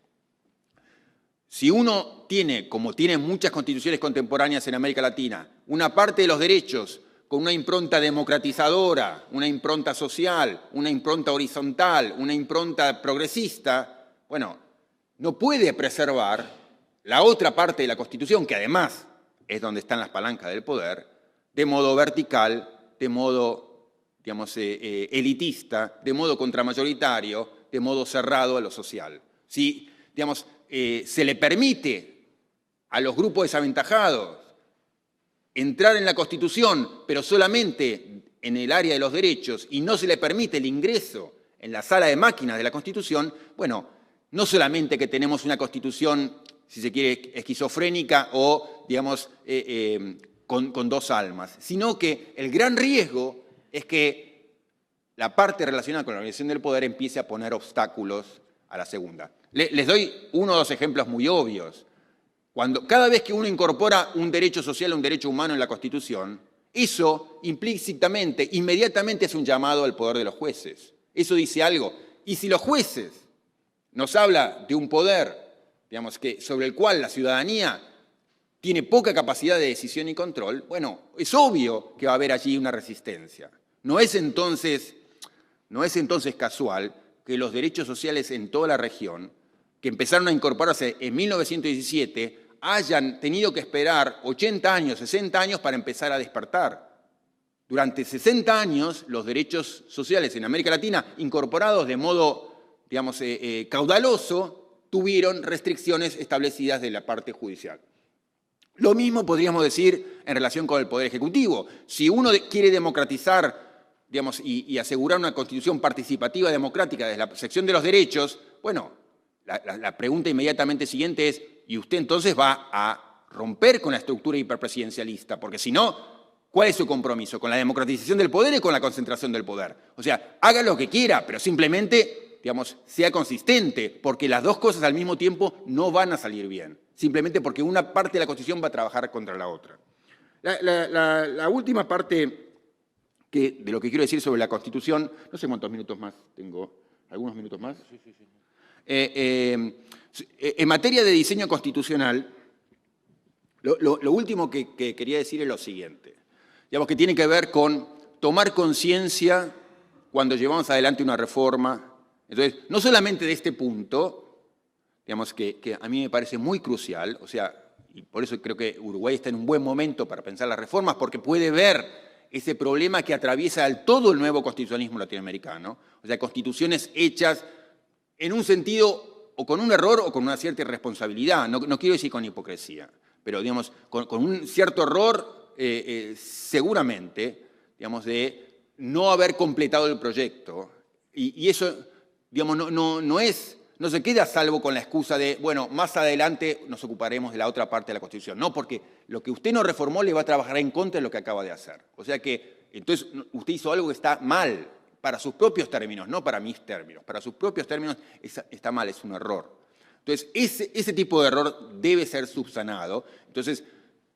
si uno tiene, como tienen muchas constituciones contemporáneas en América Latina, una parte de los derechos con una impronta democratizadora, una impronta social, una impronta horizontal, una impronta progresista, bueno, no puede preservar la otra parte de la Constitución, que además es donde están las palancas del poder, de modo vertical, de modo, digamos, elitista, de modo contramayoritario, de modo cerrado a lo social. Si, digamos, se le permite a los grupos desaventajados entrar en la Constitución, pero solamente en el área de los derechos, y no se le permite el ingreso en la sala de máquinas de la Constitución, bueno, no solamente que tenemos una Constitución, si se quiere, esquizofrénica o, digamos, con dos almas, sino que el gran riesgo es que la parte relacionada con la organización del poder empiece a poner obstáculos a la segunda. Les doy uno o dos ejemplos muy obvios. Cada vez que uno incorpora un derecho social o un derecho humano en la Constitución, eso implícitamente, inmediatamente es un llamado al poder de los jueces. Eso dice algo. Y si los jueces nos habla de un poder, digamos, sobre el cual la ciudadanía tiene poca capacidad de decisión y control, bueno, es obvio que va a haber allí una resistencia. No es entonces casual que los derechos sociales en toda la región, que empezaron a incorporarse en 1917, hayan tenido que esperar 80 años, 60 años para empezar a despertar. Durante 60 años, los derechos sociales en América Latina, incorporados de modo, digamos, caudaloso, tuvieron restricciones establecidas de la parte judicial. Lo mismo podríamos decir en relación con el Poder Ejecutivo. Si uno quiere democratizar, digamos, y asegurar una constitución participativa democrática desde la sección de los derechos, bueno, la pregunta inmediatamente siguiente es, ¿y usted entonces va a romper con la estructura hiperpresidencialista? Porque si no, ¿cuál es su compromiso? ¿Con la democratización del poder y con la concentración del poder? O sea, haga lo que quiera, pero simplemente, digamos, sea consistente, porque las dos cosas al mismo tiempo no van a salir bien. Simplemente porque una parte de la Constitución va a trabajar contra la otra. La última parte de lo que quiero decir sobre la Constitución, no sé cuántos minutos más tengo, ¿algunos minutos más? Sí. En materia de diseño constitucional, lo último que quería decir es lo siguiente, digamos, que tiene que ver con tomar conciencia cuando llevamos adelante una reforma. Entonces, no solamente de este punto, digamos, que a mí me parece muy crucial, o sea, y por eso creo que Uruguay está en un buen momento para pensar las reformas, porque puede ver ese problema que atraviesa todo el nuevo constitucionalismo latinoamericano, o sea, constituciones hechas en un sentido o con un error o con una cierta irresponsabilidad, no quiero decir con hipocresía, pero digamos, con un cierto error seguramente, digamos, de no haber completado el proyecto, y eso, digamos, no se queda a salvo con la excusa de, bueno, más adelante nos ocuparemos de la otra parte de la Constitución. No, porque lo que usted no reformó le va a trabajar en contra de lo que acaba de hacer. O sea que, entonces, usted hizo algo que está mal para sus propios términos, no para mis términos. Para sus propios términos está mal, es un error. Entonces, ese tipo de error debe ser subsanado. Entonces,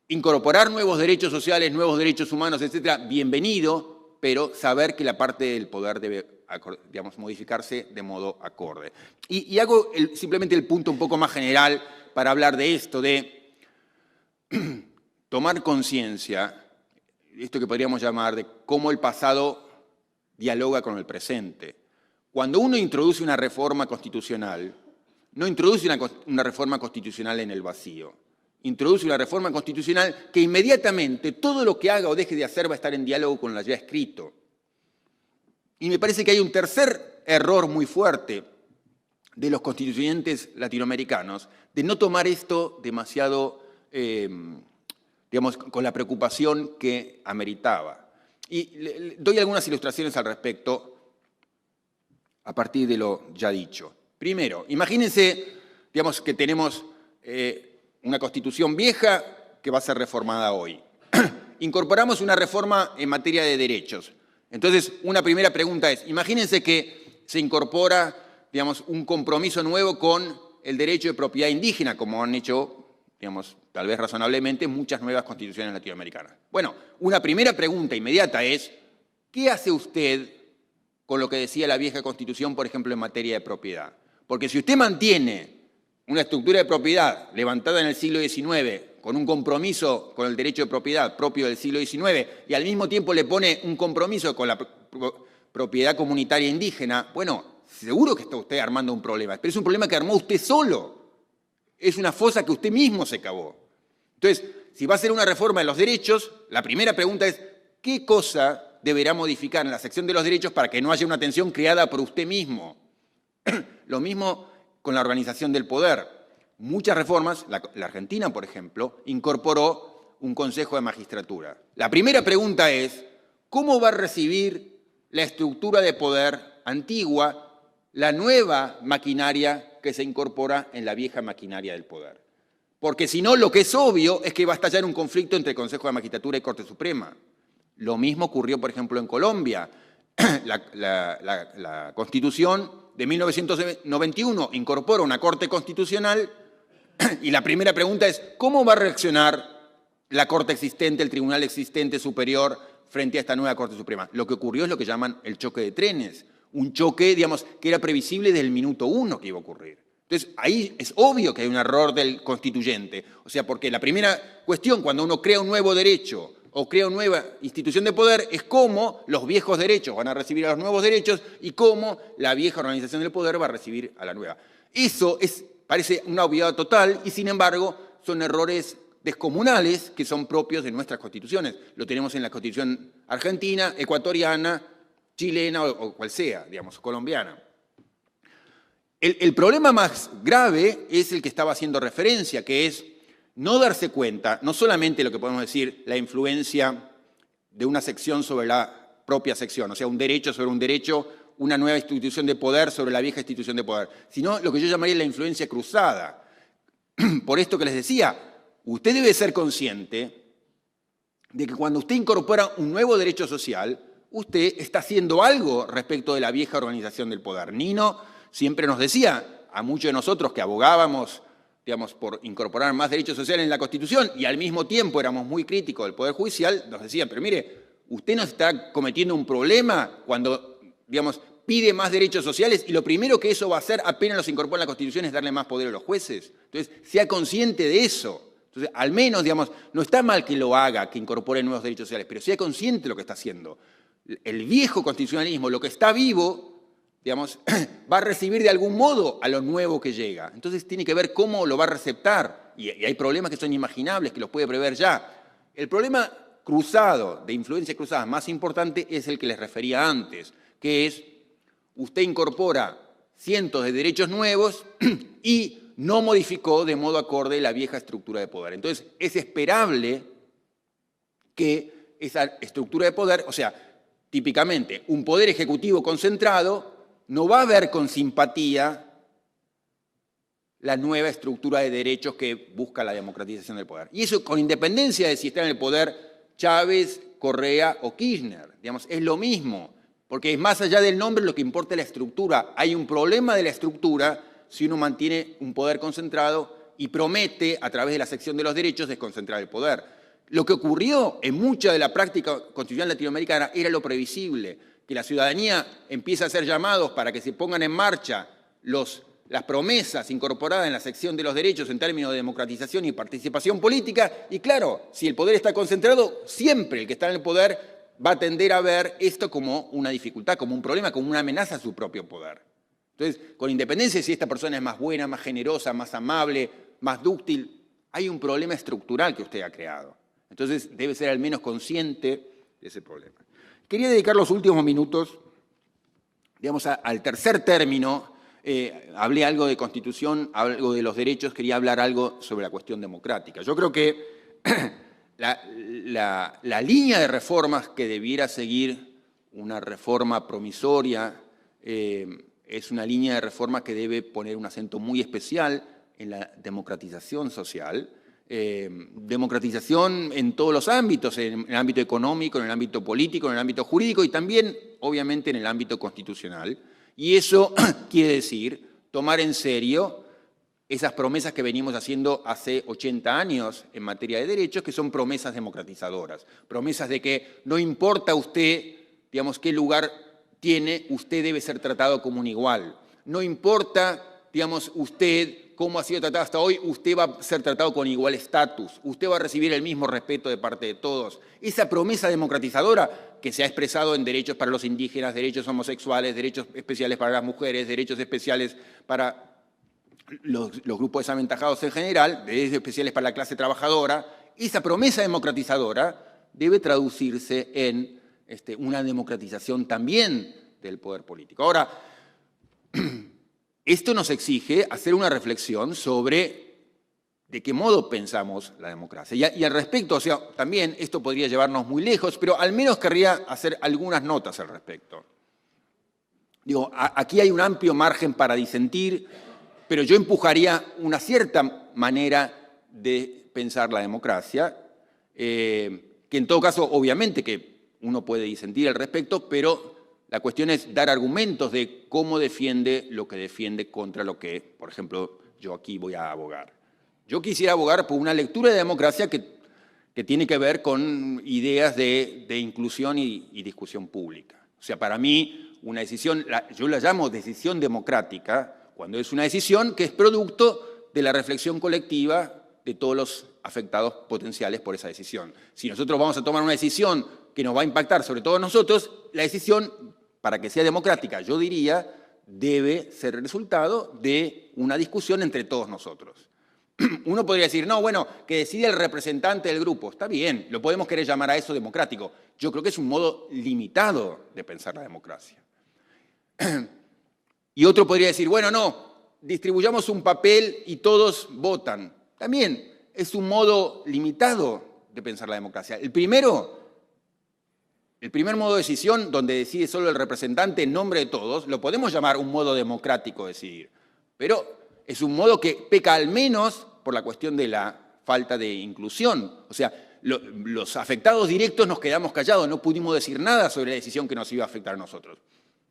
incorporar nuevos derechos sociales, nuevos derechos humanos, etcétera, bienvenido, pero saber que la parte del poder debe, digamos, modificarse de modo acorde. Y hago simplemente el punto un poco más general para hablar de esto, de tomar conciencia, esto que podríamos llamar de cómo el pasado dialoga con el presente. Cuando uno introduce una reforma constitucional, no introduce una reforma constitucional en el vacío. Introduce una reforma constitucional que inmediatamente todo lo que haga o deje de hacer va a estar en diálogo con lo ya escrito. Y me parece que hay un tercer error muy fuerte de los constituyentes latinoamericanos, de no tomar esto demasiado, digamos, con la preocupación que ameritaba. Y doy algunas ilustraciones al respecto a partir de lo ya dicho. Primero, imagínense, digamos, que tenemos una constitución vieja que va a ser reformada hoy. Incorporamos una reforma en materia de derechos. Entonces, una primera pregunta es, imagínense que se incorpora, digamos, un compromiso nuevo con el derecho de propiedad indígena, como han hecho, digamos, tal vez razonablemente, muchas nuevas constituciones latinoamericanas. Bueno, una primera pregunta inmediata es, ¿qué hace usted con lo que decía la vieja Constitución, por ejemplo, en materia de propiedad? Porque si usted mantiene una estructura de propiedad levantada en el siglo XIX, con un compromiso con el derecho de propiedad propio del siglo XIX, y al mismo tiempo le pone un compromiso con la propiedad comunitaria indígena, bueno, seguro que está usted armando un problema, pero es un problema que armó usted solo. Es una fosa que usted mismo se cavó. Entonces, si va a hacer una reforma de los derechos, la primera pregunta es, ¿qué cosa deberá modificar en la sección de los derechos para que no haya una tensión creada por usted mismo? Lo mismo con la organización del poder. Muchas reformas, la Argentina, por ejemplo, incorporó un Consejo de Magistratura. La primera pregunta es, ¿cómo va a recibir la estructura de poder antigua la nueva maquinaria que se incorpora en la vieja maquinaria del poder? Porque si no, lo que es obvio es que va a estallar un conflicto entre Consejo de Magistratura y Corte Suprema. Lo mismo ocurrió, por ejemplo, en Colombia. La Constitución de 1991 incorpora una Corte Constitucional y la primera pregunta es, ¿cómo va a reaccionar la Corte existente, el Tribunal existente superior frente a esta nueva Corte Suprema? Lo que ocurrió es lo que llaman el choque de trenes. Un choque, digamos, que era previsible desde el minuto 1 que iba a ocurrir. Entonces, ahí es obvio que hay un error del constituyente. O sea, porque la primera cuestión, cuando uno crea un nuevo derecho o crea una nueva institución de poder, es cómo los viejos derechos van a recibir a los nuevos derechos y cómo la vieja organización del poder va a recibir a la nueva. Eso parece una obviedad total y, sin embargo, son errores descomunales que son propios de nuestras constituciones. Lo tenemos en la Constitución argentina, ecuatoriana, chilena o cual sea, digamos, colombiana. El problema más grave es el que estaba haciendo referencia, que es no darse cuenta, no solamente lo que podemos decir, la influencia de una sección sobre la propia sección, o sea, un derecho sobre un derecho, una nueva institución de poder sobre la vieja institución de poder, sino lo que yo llamaría la influencia cruzada. Por esto que les decía, usted debe ser consciente de que cuando usted incorpora un nuevo derecho social, usted está haciendo algo respecto de la vieja organización del poder. Nino siempre nos decía, a muchos de nosotros que abogábamos, digamos, por incorporar más derechos sociales en la Constitución y al mismo tiempo éramos muy críticos del Poder Judicial, nos decían, pero mire, usted no está cometiendo un problema cuando, digamos, pide más derechos sociales y lo primero que eso va a hacer apenas los incorpora en la Constitución es darle más poder a los jueces. Entonces, sea consciente de eso. Entonces, al menos, digamos, no está mal que lo haga, que incorpore nuevos derechos sociales, pero sea consciente de lo que está haciendo. El viejo constitucionalismo, lo que está vivo, digamos, va a recibir de algún modo a lo nuevo que llega. Entonces tiene que ver cómo lo va a receptar. Y hay problemas que son inimaginables, que los puede prever ya. El problema cruzado, de influencias cruzadas más importante es el que les refería antes, que es, usted incorpora cientos de derechos nuevos y no modificó de modo acorde la vieja estructura de poder. Entonces, es esperable que esa estructura de poder, o sea, típicamente, un poder ejecutivo concentrado no va a ver con simpatía la nueva estructura de derechos que busca la democratización del poder. Y eso con independencia de si está en el poder Chávez, Correa o Kirchner. Digamos, es lo mismo, porque es más allá del nombre lo que importa es la estructura. Hay un problema de la estructura si uno mantiene un poder concentrado y promete, a través de la sección de los derechos, desconcentrar el poder. Lo que ocurrió en mucha de la práctica constitucional latinoamericana era lo previsible, que la ciudadanía empieza a hacer llamados para que se pongan en marcha las promesas incorporadas en la sección de los derechos en términos de democratización y participación política, y claro, si el poder está concentrado, siempre el que está en el poder va a tender a ver esto como una dificultad, como un problema, como una amenaza a su propio poder. Entonces, con independencia de si esta persona es más buena, más generosa, más amable, más dúctil, hay un problema estructural que usted ha creado. Entonces, debe ser al menos consciente de ese problema. Quería dedicar los últimos minutos, digamos, al tercer término. Hablé algo de Constitución, algo de los derechos, quería hablar algo sobre la cuestión democrática. Yo creo que la línea de reformas que debiera seguir una reforma promisoria es una línea de reformas que debe poner un acento muy especial en la democratización social, democratización en todos los ámbitos, en el ámbito económico, en el ámbito político, en el ámbito jurídico y también, obviamente, en el ámbito constitucional. Y eso quiere decir tomar en serio esas promesas que venimos haciendo hace 80 años en materia de derechos, que son promesas democratizadoras. Promesas de que no importa usted, digamos, qué lugar tiene, usted debe ser tratado como un igual. No importa, digamos, usted cómo ha sido tratado hasta hoy, usted va a ser tratado con igual estatus, usted va a recibir el mismo respeto de parte de todos. Esa promesa democratizadora que se ha expresado en derechos para los indígenas, derechos homosexuales, derechos especiales para las mujeres, derechos especiales para los grupos desaventajados en general, derechos especiales para la clase trabajadora, esa promesa democratizadora debe traducirse en una democratización también del poder político. Ahora, esto nos exige hacer una reflexión sobre de qué modo pensamos la democracia. Y al respecto, o sea, también esto podría llevarnos muy lejos, pero al menos querría hacer algunas notas al respecto. Digo, aquí hay un amplio margen para disentir, pero yo empujaría una cierta manera de pensar la democracia, que en todo caso, obviamente que uno puede disentir al respecto, pero la cuestión es dar argumentos de cómo defiende lo que defiende contra lo que, por ejemplo, yo aquí voy a abogar. Yo quisiera abogar por una lectura de democracia que tiene que ver con ideas de inclusión y discusión pública. O sea, para mí, una decisión, yo la llamo decisión democrática, cuando es una decisión que es producto de la reflexión colectiva de todos los afectados potenciales por esa decisión. Si nosotros vamos a tomar una decisión que nos va a impactar sobre todos nosotros, la decisión, para que sea democrática, yo diría, debe ser el resultado de una discusión entre todos nosotros. Uno podría decir, no, bueno, que decide el representante del grupo. Está bien, lo podemos querer llamar a eso democrático. Yo creo que es un modo limitado de pensar la democracia. Y otro podría decir, bueno, no, distribuyamos un papel y todos votan. También es un modo limitado de pensar la democracia. El primer modo de decisión, donde decide solo el representante en nombre de todos, lo podemos llamar un modo democrático de decidir. Pero es un modo que peca al menos por la cuestión de la falta de inclusión. O sea, los afectados directos nos quedamos callados, no pudimos decir nada sobre la decisión que nos iba a afectar a nosotros.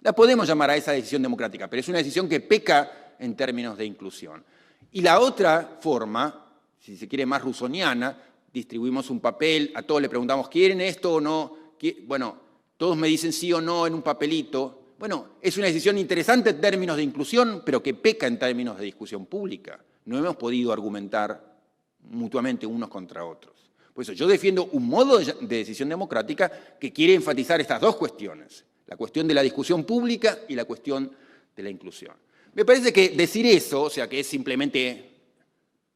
La podemos llamar a esa decisión democrática, pero es una decisión que peca en términos de inclusión. Y la otra forma, si se quiere más rusoniana, distribuimos un papel, a todos le preguntamos, ¿quieren esto o no? Bueno, todos me dicen sí o no en un papelito. Bueno, es una decisión interesante en términos de inclusión, pero que peca en términos de discusión pública. No hemos podido argumentar mutuamente unos contra otros. Por eso yo defiendo un modo de decisión democrática que quiere enfatizar estas dos cuestiones, la cuestión de la discusión pública y la cuestión de la inclusión. Me parece que decir eso, o sea, que es simplemente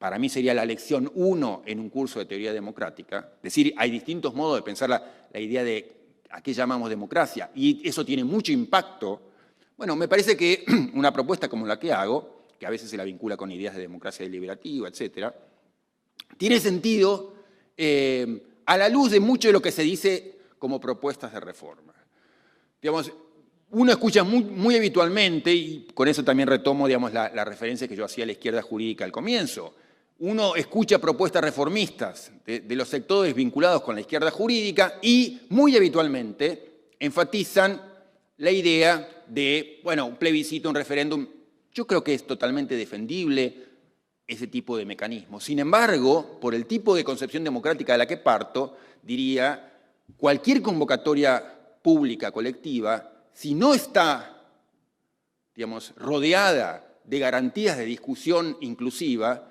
para mí sería la lección 1 en un curso de teoría democrática. Es decir, hay distintos modos de pensar la idea de a qué llamamos democracia, y eso tiene mucho impacto. Bueno, me parece que una propuesta como la que hago, que a veces se la vincula con ideas de democracia deliberativa, etc., tiene sentido a la luz de mucho de lo que se dice como propuestas de reforma. Digamos, uno escucha muy habitualmente, y con eso también retomo, digamos, la referencia que yo hacía a la izquierda jurídica al comienzo. Uno escucha propuestas reformistas de los sectores vinculados con la izquierda jurídica y muy habitualmente enfatizan la idea de, bueno, un plebiscito, un referéndum. Yo creo que es totalmente defendible ese tipo de mecanismo. Sin embargo, por el tipo de concepción democrática de la que parto, diría, cualquier convocatoria pública, colectiva, si no está, digamos, rodeada de garantías de discusión inclusiva,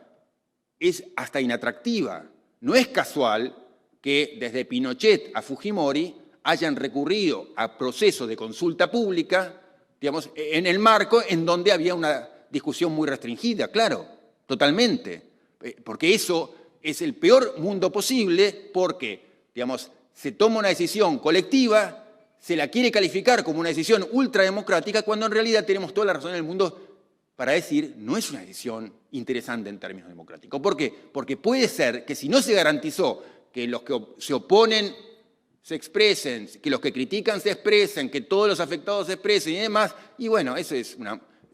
es hasta inatractiva. No es casual que desde Pinochet a Fujimori hayan recurrido a procesos de consulta pública, digamos, en el marco en donde había una discusión muy restringida, claro, totalmente. Porque eso es el peor mundo posible porque, digamos, se toma una decisión colectiva, se la quiere calificar como una decisión ultrademocrática, cuando en realidad tenemos toda la razón del mundo para decir, no es una decisión interesante en términos democráticos. ¿Por qué? Porque puede ser que si no se garantizó que los que se oponen se expresen, que los que critican se expresen, que todos los afectados se expresen y demás, y bueno, eso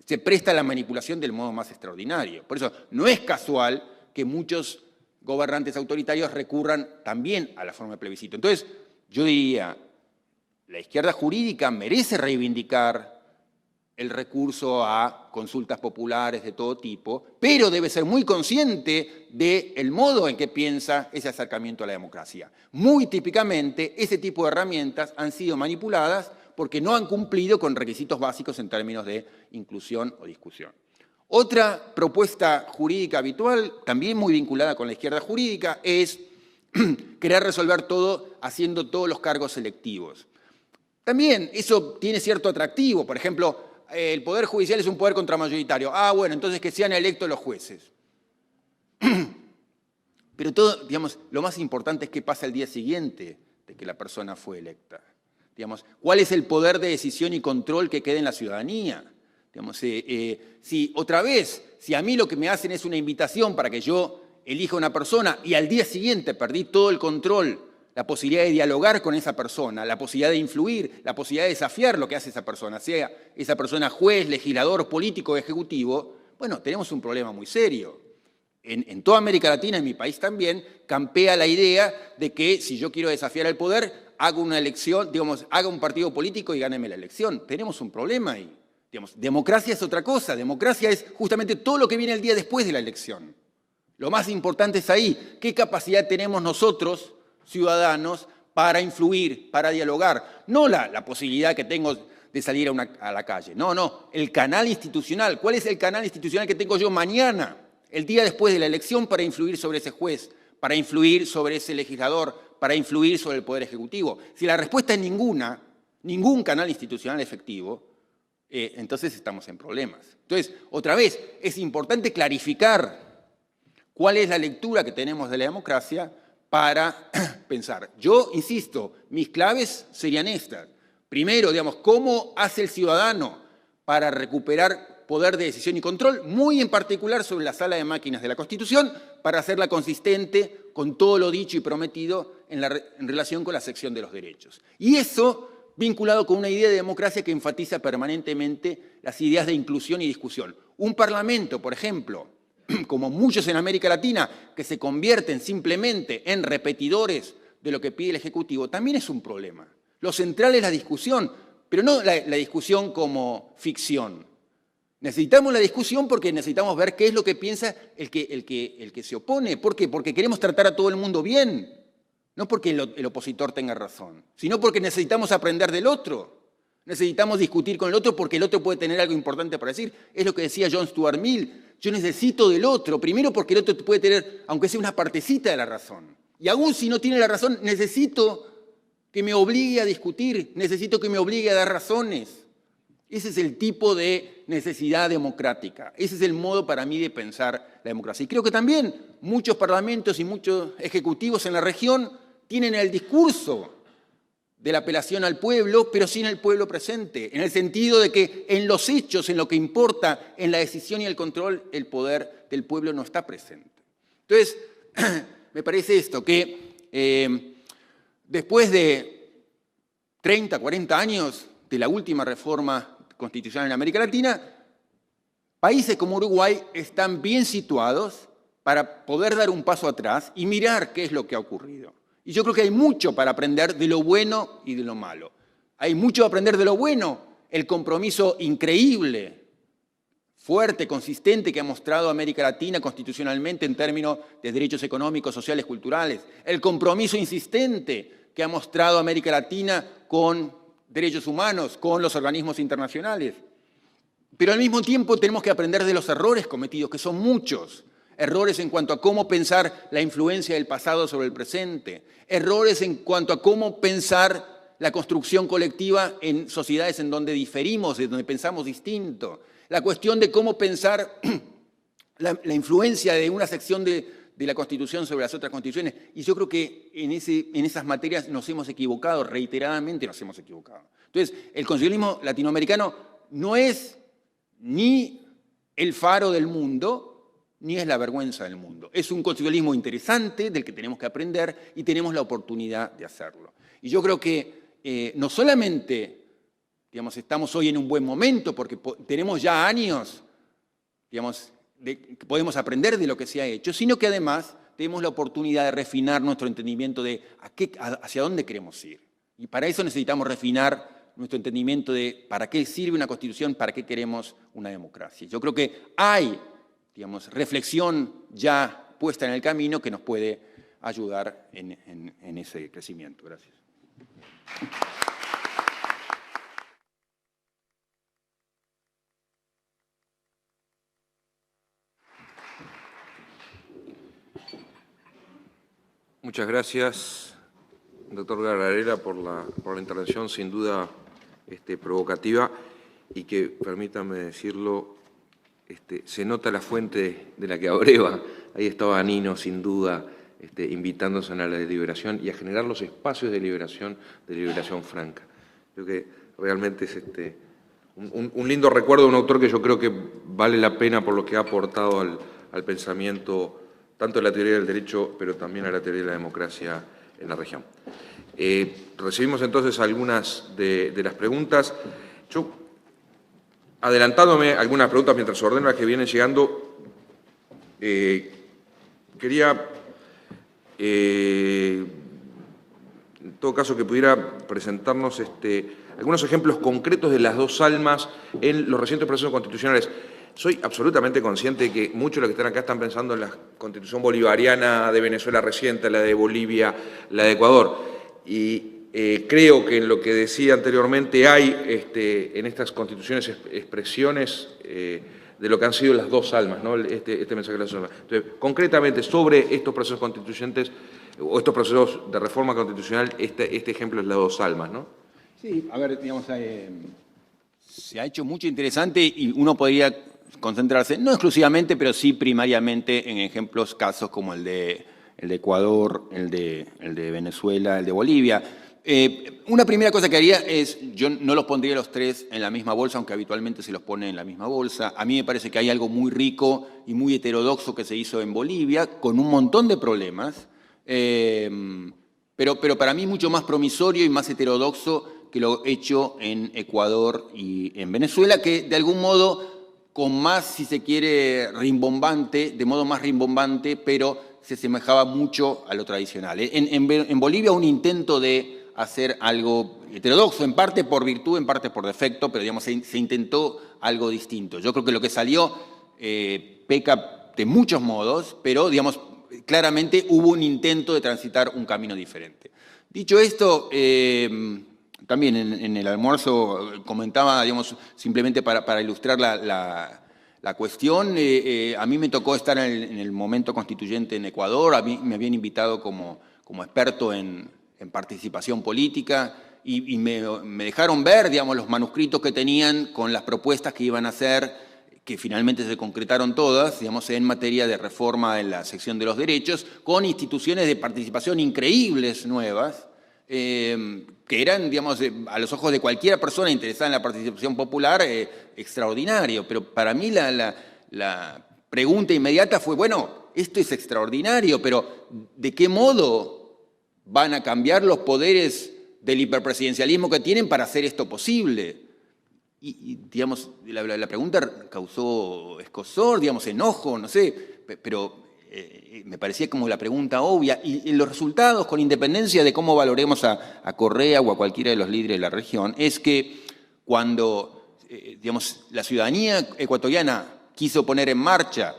se presta a la manipulación del modo más extraordinario. Por eso no es casual que muchos gobernantes autoritarios recurran también a la forma de plebiscito. Entonces, yo diría, la izquierda jurídica merece reivindicar el recurso a consultas populares de todo tipo, pero debe ser muy consciente del modo en que piensa ese acercamiento a la democracia. Muy típicamente, ese tipo de herramientas han sido manipuladas porque no han cumplido con requisitos básicos en términos de inclusión o discusión. Otra propuesta jurídica habitual, también muy vinculada con la izquierda jurídica, es querer resolver todo haciendo todos los cargos selectivos. También eso tiene cierto atractivo. Por ejemplo, el Poder Judicial es un poder contramayoritario. Ah, bueno, entonces que sean electos los jueces. Pero todo, digamos, lo más importante es qué pasa el día siguiente de que la persona fue electa. Digamos, ¿cuál es el poder de decisión y control que queda en la ciudadanía? Digamos, si otra vez, si a mí lo que me hacen es una invitación para que yo elija una persona y al día siguiente perdí todo el control, la posibilidad de dialogar con esa persona, la posibilidad de influir, la posibilidad de desafiar lo que hace esa persona, sea esa persona juez, legislador, político o ejecutivo, bueno, tenemos un problema muy serio. En toda América Latina, en mi país también, campea la idea de que si yo quiero desafiar al poder, hago una elección, digamos, haga un partido político y gáneme la elección. Tenemos un problema ahí. Digamos, democracia es otra cosa. Democracia es justamente todo lo que viene el día después de la elección. Lo más importante es ahí. ¿Qué capacidad tenemos nosotros, ciudadanos, para influir, para dialogar? No la posibilidad que tengo de salir a la calle. No, el canal institucional. ¿Cuál es el canal institucional que tengo yo mañana, el día después de la elección, para influir sobre ese juez, para influir sobre ese legislador, para influir sobre el Poder Ejecutivo? Si la respuesta es ninguna, ningún canal institucional efectivo, entonces estamos en problemas. Entonces, otra vez, es importante clarificar cuál es la lectura que tenemos de la democracia para pensar. Yo, insisto, mis claves serían estas. Primero, digamos, ¿cómo hace el ciudadano para recuperar poder de decisión y control, muy en particular sobre la sala de máquinas de la Constitución, para hacerla consistente con todo lo dicho y prometido en relación con la sección de los derechos? Y eso vinculado con una idea de democracia que enfatiza permanentemente las ideas de inclusión y discusión. Un parlamento, por ejemplo, como muchos en América Latina, que se convierten simplemente en repetidores de lo que pide el Ejecutivo, también es un problema. Lo central es la discusión, pero no la discusión como ficción. Necesitamos la discusión porque necesitamos ver qué es lo que piensa el que se opone. ¿Por qué? Porque queremos tratar a todo el mundo bien, no porque el opositor tenga razón, sino porque necesitamos aprender del otro. Necesitamos discutir con el otro porque el otro puede tener algo importante para decir. Es lo que decía John Stuart Mill. Yo necesito del otro, primero porque el otro puede tener, aunque sea una partecita de la razón. Y aún si no tiene la razón, necesito que me obligue a discutir, necesito que me obligue a dar razones. Ese es el tipo de necesidad democrática. Ese es el modo para mí de pensar la democracia. Y creo que también muchos parlamentos y muchos ejecutivos en la región tienen el discurso de la apelación al pueblo, pero sin el pueblo presente, en el sentido de que en los hechos, en lo que importa, en la decisión y el control, el poder del pueblo no está presente. Entonces, me parece esto, que después de 30, 40 años de la última reforma constitucional en América Latina, países como Uruguay están bien situados para poder dar un paso atrás y mirar qué es lo que ha ocurrido. Y yo creo que hay mucho para aprender de lo bueno y de lo malo. Hay mucho que aprender de lo bueno, el compromiso increíble, fuerte, consistente que ha mostrado América Latina constitucionalmente en términos de derechos económicos, sociales, culturales. El compromiso insistente que ha mostrado América Latina con derechos humanos, con los organismos internacionales. Pero al mismo tiempo tenemos que aprender de los errores cometidos, que son muchos. Errores en cuanto a cómo pensar la influencia del pasado sobre el presente. Errores en cuanto a cómo pensar la construcción colectiva en sociedades en donde diferimos, en donde pensamos distinto. La cuestión de cómo pensar la influencia de una sección de la Constitución sobre las otras constituciones. Y yo creo que en esas materias nos hemos equivocado, reiteradamente nos hemos equivocado. Entonces, el constitucionalismo latinoamericano no es ni el faro del mundo, ni es la vergüenza del mundo. Es un constitucionalismo interesante del que tenemos que aprender y tenemos la oportunidad de hacerlo. Y yo creo que no solamente estamos hoy en un buen momento porque tenemos ya años que podemos aprender de lo que se ha hecho, sino que además tenemos la oportunidad de refinar nuestro entendimiento de hacia dónde queremos ir. Y para eso necesitamos refinar nuestro entendimiento de para qué sirve una Constitución, para qué queremos una democracia. Yo creo que hay reflexión ya puesta en el camino que nos puede ayudar en ese crecimiento. Gracias.
Muchas gracias, doctor Gargarella, por la intervención sin duda provocativa y que, permítanme decirlo, se nota la fuente de la que abreva. Ahí estaba Nino, sin duda, invitándose a la deliberación y a generar los espacios de deliberación franca. Creo que realmente es un lindo recuerdo de un autor que yo creo que vale la pena por lo que ha aportado al pensamiento, tanto de la teoría del derecho, pero también a la teoría de la democracia en la región. Recibimos entonces algunas de las preguntas. Yo, adelantándome algunas preguntas mientras ordeno las que vienen llegando, quería, en todo caso, que pudiera presentarnos algunos ejemplos concretos de las dos almas en los recientes procesos constitucionales. Soy absolutamente consciente de que muchos de los que están acá están pensando en la Constitución bolivariana de Venezuela reciente, la de Bolivia, la de Ecuador. Y creo que en lo que decía anteriormente hay en estas constituciones expresiones de lo que han sido las dos almas, ¿no? Este mensaje de las dos almas. Entonces, concretamente, sobre estos procesos constituyentes o estos procesos de reforma constitucional, este ejemplo es las dos almas, ¿no?
Sí, a ver, se ha hecho mucho interesante y uno podría concentrarse, no exclusivamente, pero sí primariamente en ejemplos, casos como el de Ecuador, el de Venezuela, el de Bolivia. Una primera cosa que haría es, yo no los pondría los tres en la misma bolsa, aunque habitualmente se los pone en la misma bolsa. A mí me parece que hay algo muy rico y muy heterodoxo que se hizo en Bolivia, con un montón de problemas, pero para mí mucho más promisorio y más heterodoxo que lo hecho en Ecuador y en Venezuela, que de algún modo con más, si se quiere, rimbombante, de modo más rimbombante, pero se asemejaba mucho a lo tradicional. En Bolivia un intento de hacer algo heterodoxo, en parte por virtud, en parte por defecto, pero digamos, se intentó algo distinto. Yo creo que lo que salió peca de muchos modos, pero digamos, claramente hubo un intento de transitar un camino diferente. Dicho esto, también en el almuerzo comentaba, digamos, simplemente para ilustrar la cuestión, a mí me tocó estar en el momento constituyente en Ecuador, a mí me habían invitado como experto en participación política, y me dejaron ver, digamos, los manuscritos que tenían con las propuestas que iban a hacer, que finalmente se concretaron todas, digamos, en materia de reforma en la sección de los derechos, con instituciones de participación increíbles nuevas, que eran, digamos, a los ojos de cualquier persona interesada en la participación popular, extraordinario. Pero para mí la pregunta inmediata fue, bueno, esto es extraordinario, pero ¿de qué modo van a cambiar los poderes del hiperpresidencialismo que tienen para hacer esto posible? Y digamos, la pregunta causó escozor, digamos, enojo, no sé, pero me parecía como la pregunta obvia. Y los resultados, con independencia de cómo valoremos a Correa o a cualquiera de los líderes de la región, es que cuando, digamos, la ciudadanía ecuatoriana quiso poner en marcha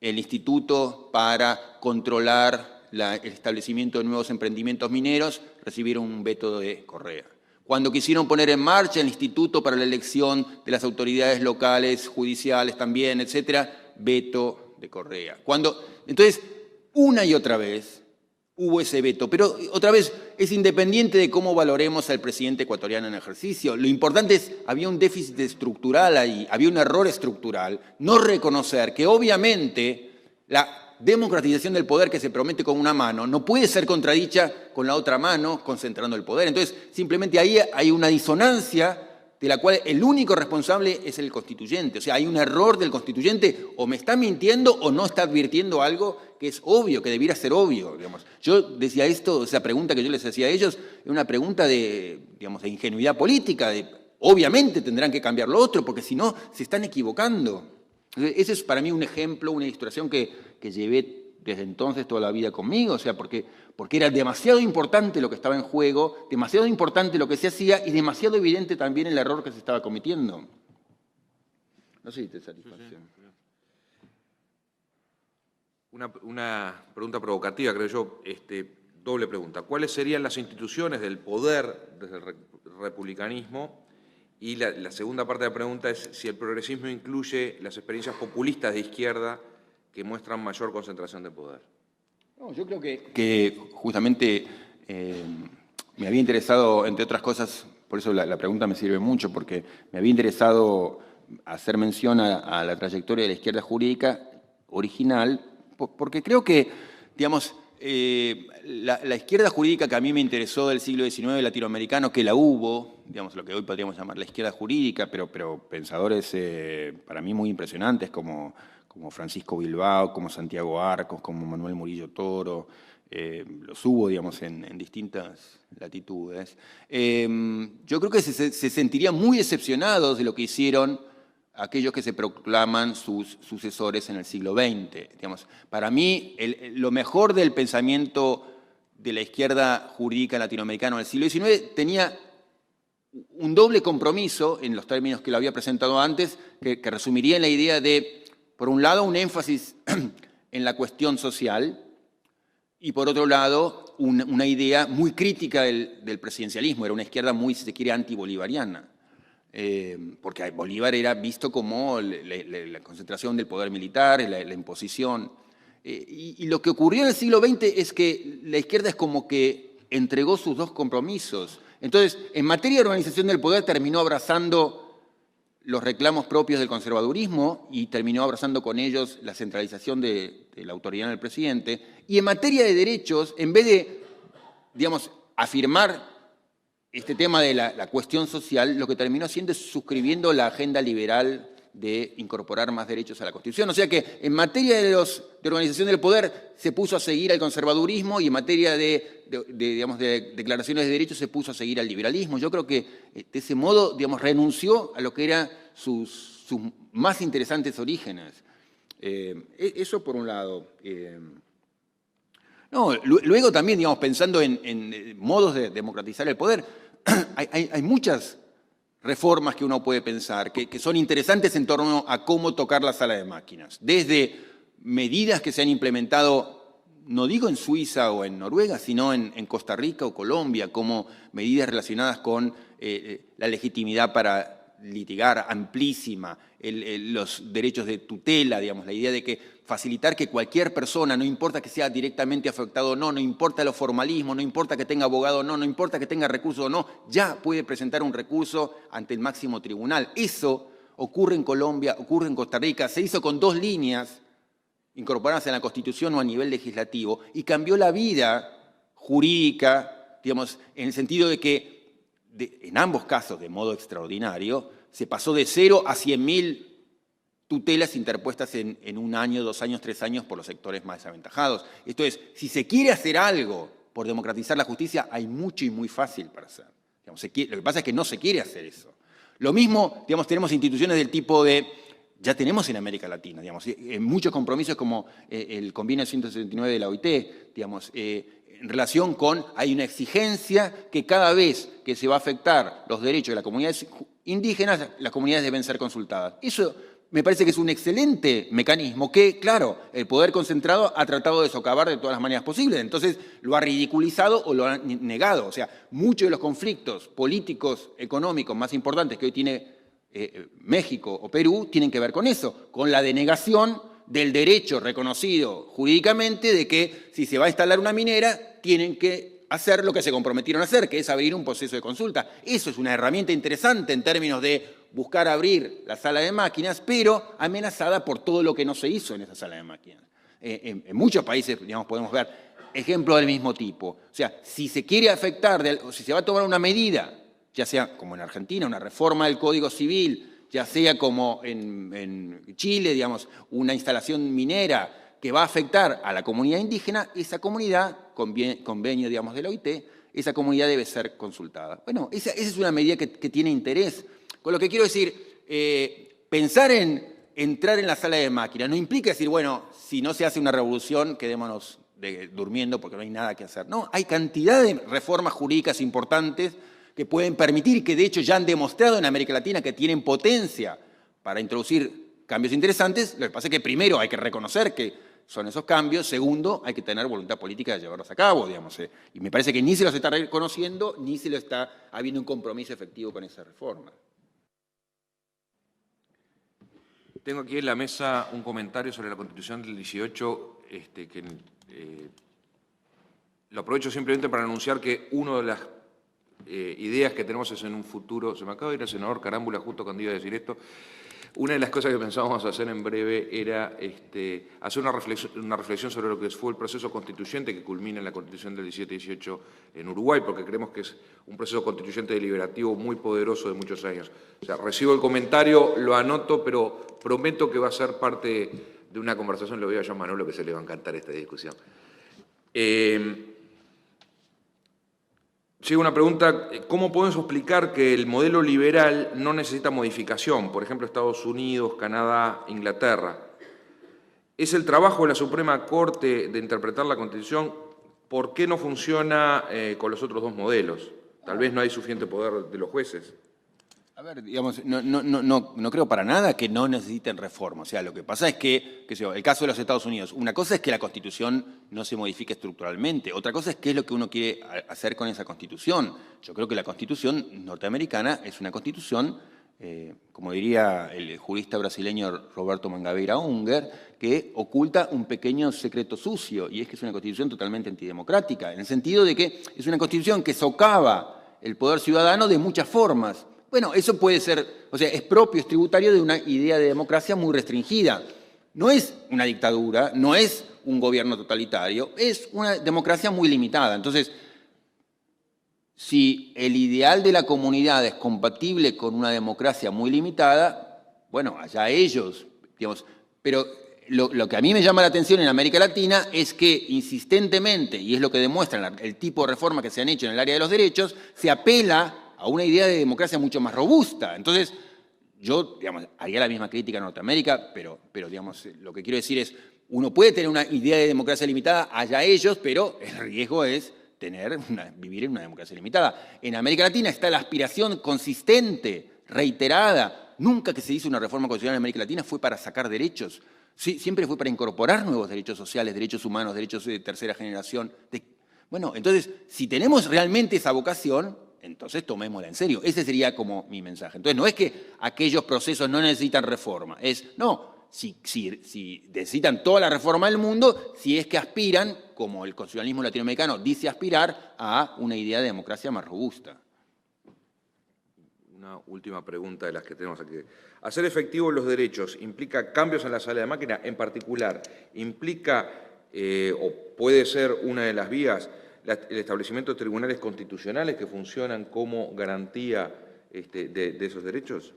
el instituto para controlar el establecimiento de nuevos emprendimientos mineros, recibieron un veto de Correa. Cuando quisieron poner en marcha el instituto para la elección de las autoridades locales, judiciales también, etcétera, veto de Correa. Entonces, una y otra vez hubo ese veto, pero otra vez es independiente de cómo valoremos al presidente ecuatoriano en ejercicio. Lo importante es, había un déficit estructural ahí, había un error estructural, no reconocer que obviamente la democratización del poder que se promete con una mano no puede ser contradicha con la otra mano concentrando el poder. Entonces, simplemente ahí hay una disonancia de la cual el único responsable es el constituyente. O sea, hay un error del constituyente, o me está mintiendo o no está advirtiendo algo que es obvio, que debiera ser obvio, digamos. Yo decía esto, esa pregunta que yo les hacía a ellos, es una pregunta de, digamos, de ingenuidad política, obviamente tendrán que cambiar lo otro, porque si no, se están equivocando. Ese es para mí un ejemplo, una ilustración que llevé desde entonces toda la vida conmigo, o sea, porque era demasiado importante lo que estaba en juego, demasiado importante lo que se hacía y demasiado evidente también el error que se estaba cometiendo. No sé si te satisface.
Una pregunta provocativa, creo yo, doble pregunta. ¿Cuáles serían las instituciones del poder desde el republicanismo? Y la segunda parte de la pregunta es si el progresismo incluye las experiencias populistas de izquierda que muestran mayor concentración de poder.
No, yo creo que justamente me había interesado, entre otras cosas, por eso la pregunta me sirve mucho, porque me había interesado hacer mención a la trayectoria de la izquierda jurídica original, porque creo que, digamos, la izquierda jurídica que a mí me interesó del siglo XIX latinoamericano, que la hubo, digamos, lo que hoy podríamos llamar la izquierda jurídica, pero pensadores para mí muy impresionantes como Francisco Bilbao, como Santiago Arcos, como Manuel Murillo Toro, los hubo, digamos, en distintas latitudes. Yo creo que se sentirían muy decepcionados de lo que hicieron aquellos que se proclaman sus sucesores en el siglo XX. Digamos, para mí, lo mejor del pensamiento de la izquierda jurídica latinoamericana del siglo XIX tenía un doble compromiso, en los términos que lo había presentado antes, que resumiría en la idea de, por un lado, un énfasis en la cuestión social y, por otro lado, una idea muy crítica del presidencialismo. Era una izquierda muy, si se quiere, antibolivariana. Porque Bolívar era visto como la concentración del poder militar, la imposición. Y lo que ocurrió en el siglo XX es que la izquierda es como que entregó sus dos compromisos. Entonces, en materia de organización del poder terminó abrazando los reclamos propios del conservadurismo y terminó abrazando con ellos la centralización de la autoridad en el presidente. Y en materia de derechos, en vez de, digamos, afirmar este tema de la cuestión social, lo que terminó haciendo es suscribiendo la agenda liberal de incorporar más derechos a la Constitución. O sea que en materia de organización del poder se puso a seguir al conservadurismo y en materia de declaraciones de derechos se puso a seguir al liberalismo. Yo creo que de ese modo, digamos, renunció a lo que eran sus más interesantes orígenes. Eso por un lado. Luego también, digamos, pensando en modos de democratizar el poder, hay muchas reformas que uno puede pensar, que son interesantes en torno a cómo tocar la sala de máquinas. Desde medidas que se han implementado, no digo en Suiza o en Noruega, sino en Costa Rica o Colombia, como medidas relacionadas con la legitimidad para litigar amplísima, los derechos de tutela, digamos, la idea de que facilitar que cualquier persona, no importa que sea directamente afectado o no, no importa los formalismos, no importa que tenga abogado o no, no importa que tenga recurso o no, ya puede presentar un recurso ante el máximo tribunal. Eso ocurre en Colombia, ocurre en Costa Rica, se hizo con 2 líneas incorporadas en la Constitución o a nivel legislativo y cambió la vida jurídica, digamos, en el sentido de que en ambos casos, de modo extraordinario, se pasó de 0 a 100.000 tutelas interpuestas en 1 año, 2 años, 3 años por los sectores más desaventajados. Esto es, si se quiere hacer algo por democratizar la justicia, hay mucho y muy fácil para hacer. Digamos, lo que pasa es que no se quiere hacer eso. Lo mismo, digamos, tenemos instituciones del tipo de, ya tenemos en América Latina, digamos, en muchos compromisos como el convenio 169 de la OIT, digamos, en relación con, hay una exigencia que cada vez que se va a afectar los derechos de las comunidades indígenas, las comunidades deben ser consultadas. Eso me parece que es un excelente mecanismo que, claro, el poder concentrado ha tratado de socavar de todas las maneras posibles. Entonces, lo ha ridiculizado o lo ha negado. O sea, muchos de los conflictos políticos, económicos más importantes que hoy tiene México o Perú tienen que ver con eso, con la denegación del derecho reconocido jurídicamente de que si se va a instalar una minera, tienen que hacer lo que se comprometieron a hacer, que es abrir un proceso de consulta. Eso es una herramienta interesante en términos de buscar abrir la sala de máquinas, pero amenazada por todo lo que no se hizo en esa sala de máquinas. En muchos países, digamos, podemos ver ejemplos del mismo tipo. O sea, si se quiere afectar, o si se va a tomar una medida, ya sea como en Argentina, una reforma del Código Civil, ya sea como en Chile, digamos, una instalación minera que va a afectar a la comunidad indígena, esa comunidad, convenio, digamos, de la OIT, esa comunidad debe ser consultada. Bueno, esa es una medida que tiene interés. Con lo que quiero decir, pensar en entrar en la sala de máquinas no implica decir, bueno, si no se hace una revolución, quedémonos durmiendo porque no hay nada que hacer. No, hay cantidad de reformas jurídicas importantes que pueden permitir, que de hecho ya han demostrado en América Latina que tienen potencia para introducir cambios interesantes. Lo que pasa es que primero hay que reconocer que son esos cambios, segundo, hay que tener voluntad política de llevarlos a cabo, digamos. Y me parece que ni se los está reconociendo, ni se lo está habiendo un compromiso efectivo con esa reforma.
Tengo aquí en la mesa un comentario sobre la Constitución del 18, lo aprovecho simplemente para anunciar que una de las ideas que tenemos es en un futuro, se me acaba de ir el senador Carámbula justo cuando iba a decir esto, una de las cosas que pensábamos hacer en breve era hacer una reflexión sobre lo que fue el proceso constituyente que culmina en la Constitución del 17-18 en Uruguay, porque creemos que es un proceso constituyente deliberativo muy poderoso de muchos años. O sea, recibo el comentario, lo anoto, pero prometo que va a ser parte de una conversación, le voy a llamar a Manolo, que se le va a encantar esta discusión. Llega una pregunta, ¿cómo podemos explicar que el modelo liberal no necesita modificación? Por ejemplo, Estados Unidos, Canadá, Inglaterra. ¿Es el trabajo de la Suprema Corte de interpretar la Constitución? ¿Por qué no funciona con los otros 2 modelos? Tal vez no hay suficiente poder de los jueces.
A ver, digamos, no creo para nada que no necesiten reforma. O sea, lo que pasa es que, el caso de los Estados Unidos, una cosa es que la Constitución no se modifique estructuralmente, otra cosa es qué es lo que uno quiere hacer con esa Constitución. Yo creo que la Constitución norteamericana es una Constitución, como diría el jurista brasileño Roberto Mangabeira Unger, que oculta un pequeño secreto sucio, y es que es una Constitución totalmente antidemocrática, en el sentido de que es una Constitución que socava el poder ciudadano de muchas formas. Bueno, eso puede ser, o sea, es propio, es tributario de una idea de democracia muy restringida. No es una dictadura, no es un gobierno totalitario, es una democracia muy limitada. Entonces, si el ideal de la comunidad es compatible con una democracia muy limitada, bueno, allá ellos, digamos. Pero lo que a mí me llama la atención en América Latina es que insistentemente, y es lo que demuestra el tipo de reformas que se han hecho en el área de los derechos, se apela a una idea de democracia mucho más robusta. Entonces, yo, digamos, haría la misma crítica a Norteamérica, pero digamos, lo que quiero decir es, uno puede tener una idea de democracia limitada, allá ellos, pero el riesgo es vivir en una democracia limitada. En América Latina está la aspiración consistente, reiterada. Nunca que se hizo una reforma constitucional en América Latina fue para sacar derechos. Sí, siempre fue para incorporar nuevos derechos sociales, derechos humanos, derechos de tercera generación. Bueno, entonces, si tenemos realmente esa vocación, entonces tomémosla en serio. Ese sería como mi mensaje. Entonces, no es que aquellos procesos no necesitan reforma. No, si necesitan toda la reforma del mundo, si es que aspiran, como el constitucionalismo latinoamericano dice aspirar, a una idea de democracia más robusta.
Una última pregunta de las que tenemos aquí. ¿Hacer efectivos los derechos implica cambios en la sala de máquina? En particular, ¿implica o puede ser una de las vías el establecimiento de tribunales constitucionales que funcionan como garantía de esos derechos?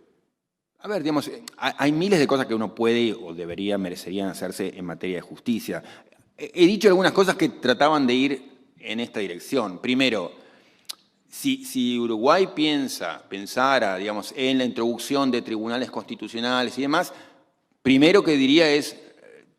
A ver, digamos, hay miles de cosas que uno puede o merecerían hacerse en materia de justicia. He dicho algunas cosas que trataban de ir en esta dirección. Primero, si Uruguay pensara, digamos, en la introducción de tribunales constitucionales y demás, primero que diría es,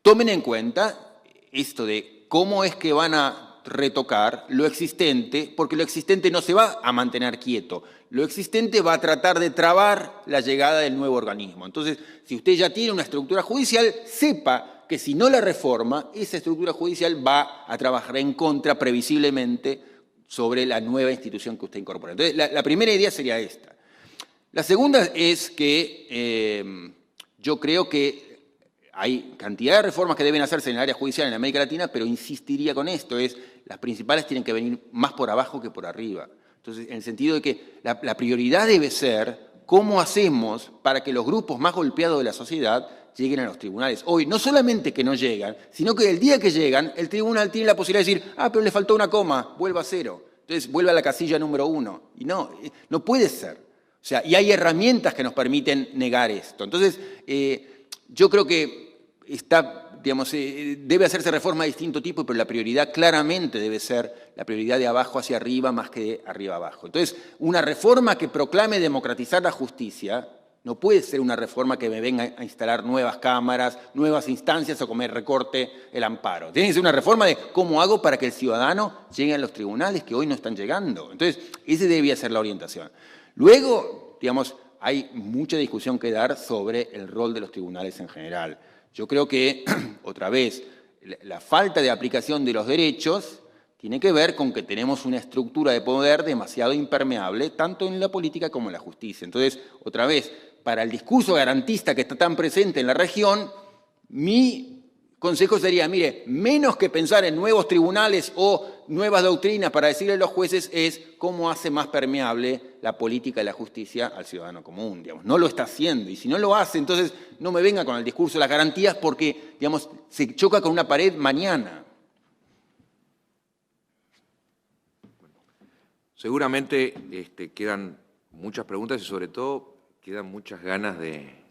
tomen en cuenta esto de cómo es que van a retocar lo existente, porque lo existente no se va a mantener quieto. Lo existente va a tratar de trabar la llegada del nuevo organismo. Entonces, si usted ya tiene una estructura judicial, sepa que si no la reforma, esa estructura judicial va a trabajar en contra, previsiblemente, sobre la nueva institución que usted incorpora. Entonces, la primera idea sería esta. La segunda es que yo creo que hay cantidad de reformas que deben hacerse en el área judicial en América Latina, pero insistiría con esto, las principales tienen que venir más por abajo que por arriba. Entonces, en el sentido de que la prioridad debe ser cómo hacemos para que los grupos más golpeados de la sociedad lleguen a los tribunales. Hoy, no solamente que no llegan, sino que el día que llegan, el tribunal tiene la posibilidad de decir, pero le faltó una coma, vuelva a cero. Entonces, vuelve a la casilla número 1. Y no puede ser. O sea, y hay herramientas que nos permiten negar esto. Entonces, yo creo que debe hacerse reforma de distinto tipo, pero la prioridad claramente debe ser la prioridad de abajo hacia arriba más que de arriba abajo. Entonces, una reforma que proclame democratizar la justicia no puede ser una reforma que me venga a instalar nuevas cámaras, nuevas instancias o que me recorte el amparo. Tiene que ser una reforma de cómo hago para que el ciudadano llegue a los tribunales que hoy no están llegando. Entonces, esa debía ser la orientación. Luego, digamos, hay mucha discusión que dar sobre el rol de los tribunales en general. Yo creo que, otra vez, la falta de aplicación de los derechos tiene que ver con que tenemos una estructura de poder demasiado impermeable, tanto en la política como en la justicia. Entonces, otra vez, para el discurso garantista que está tan presente en la región, mi consejo sería, mire, menos que pensar en nuevos tribunales o nuevas doctrinas para decirle a los jueces, es cómo hace más permeable la política y la justicia al ciudadano común. Digamos. No lo está haciendo, y si no lo hace, entonces no me venga con el discurso de las garantías porque, digamos, se choca con una pared mañana.
Seguramente quedan muchas preguntas y sobre todo quedan muchas ganas de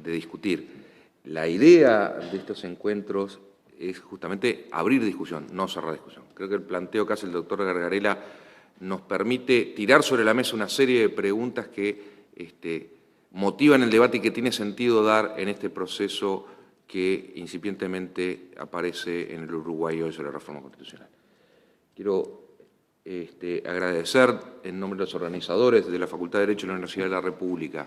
discutir. La idea de estos encuentros es justamente abrir discusión, no cerrar discusión. Creo que el planteo que hace el doctor Gargarella nos permite tirar sobre la mesa una serie de preguntas que motivan el debate y que tiene sentido dar en este proceso que incipientemente aparece en el Uruguay hoy sobre la reforma constitucional. Quiero agradecer en nombre de los organizadores de la Facultad de Derecho de la Universidad de la República,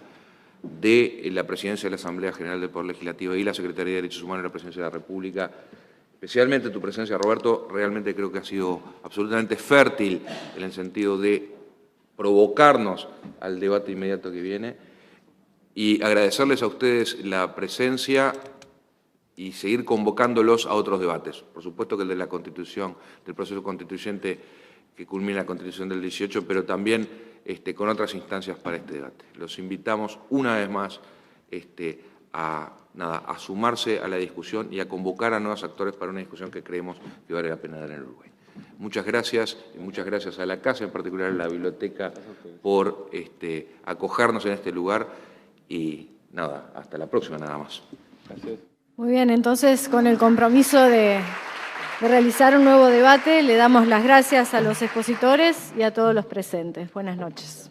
de la Presidencia de la Asamblea General del Poder Legislativo y la Secretaría de Derechos Humanos de la Presidencia de la República, especialmente tu presencia, Roberto, realmente creo que ha sido absolutamente fértil en el sentido de provocarnos al debate inmediato que viene, y agradecerles a ustedes la presencia y seguir convocándolos a otros debates. Por supuesto que el de la Constitución, del proceso constituyente que culmina la Constitución del 18, pero también con otras instancias para este debate. Los invitamos una vez más a sumarse a la discusión y a convocar a nuevos actores para una discusión que creemos que vale la pena dar en el Uruguay. Muchas gracias, y muchas gracias a la Casa, en particular a la Biblioteca, por acogernos en este lugar, y nada, hasta la próxima, nada más.
Gracias.
Muy bien, entonces con el compromiso de realizar un nuevo debate, le damos las gracias a los expositores y a todos los presentes. Buenas noches.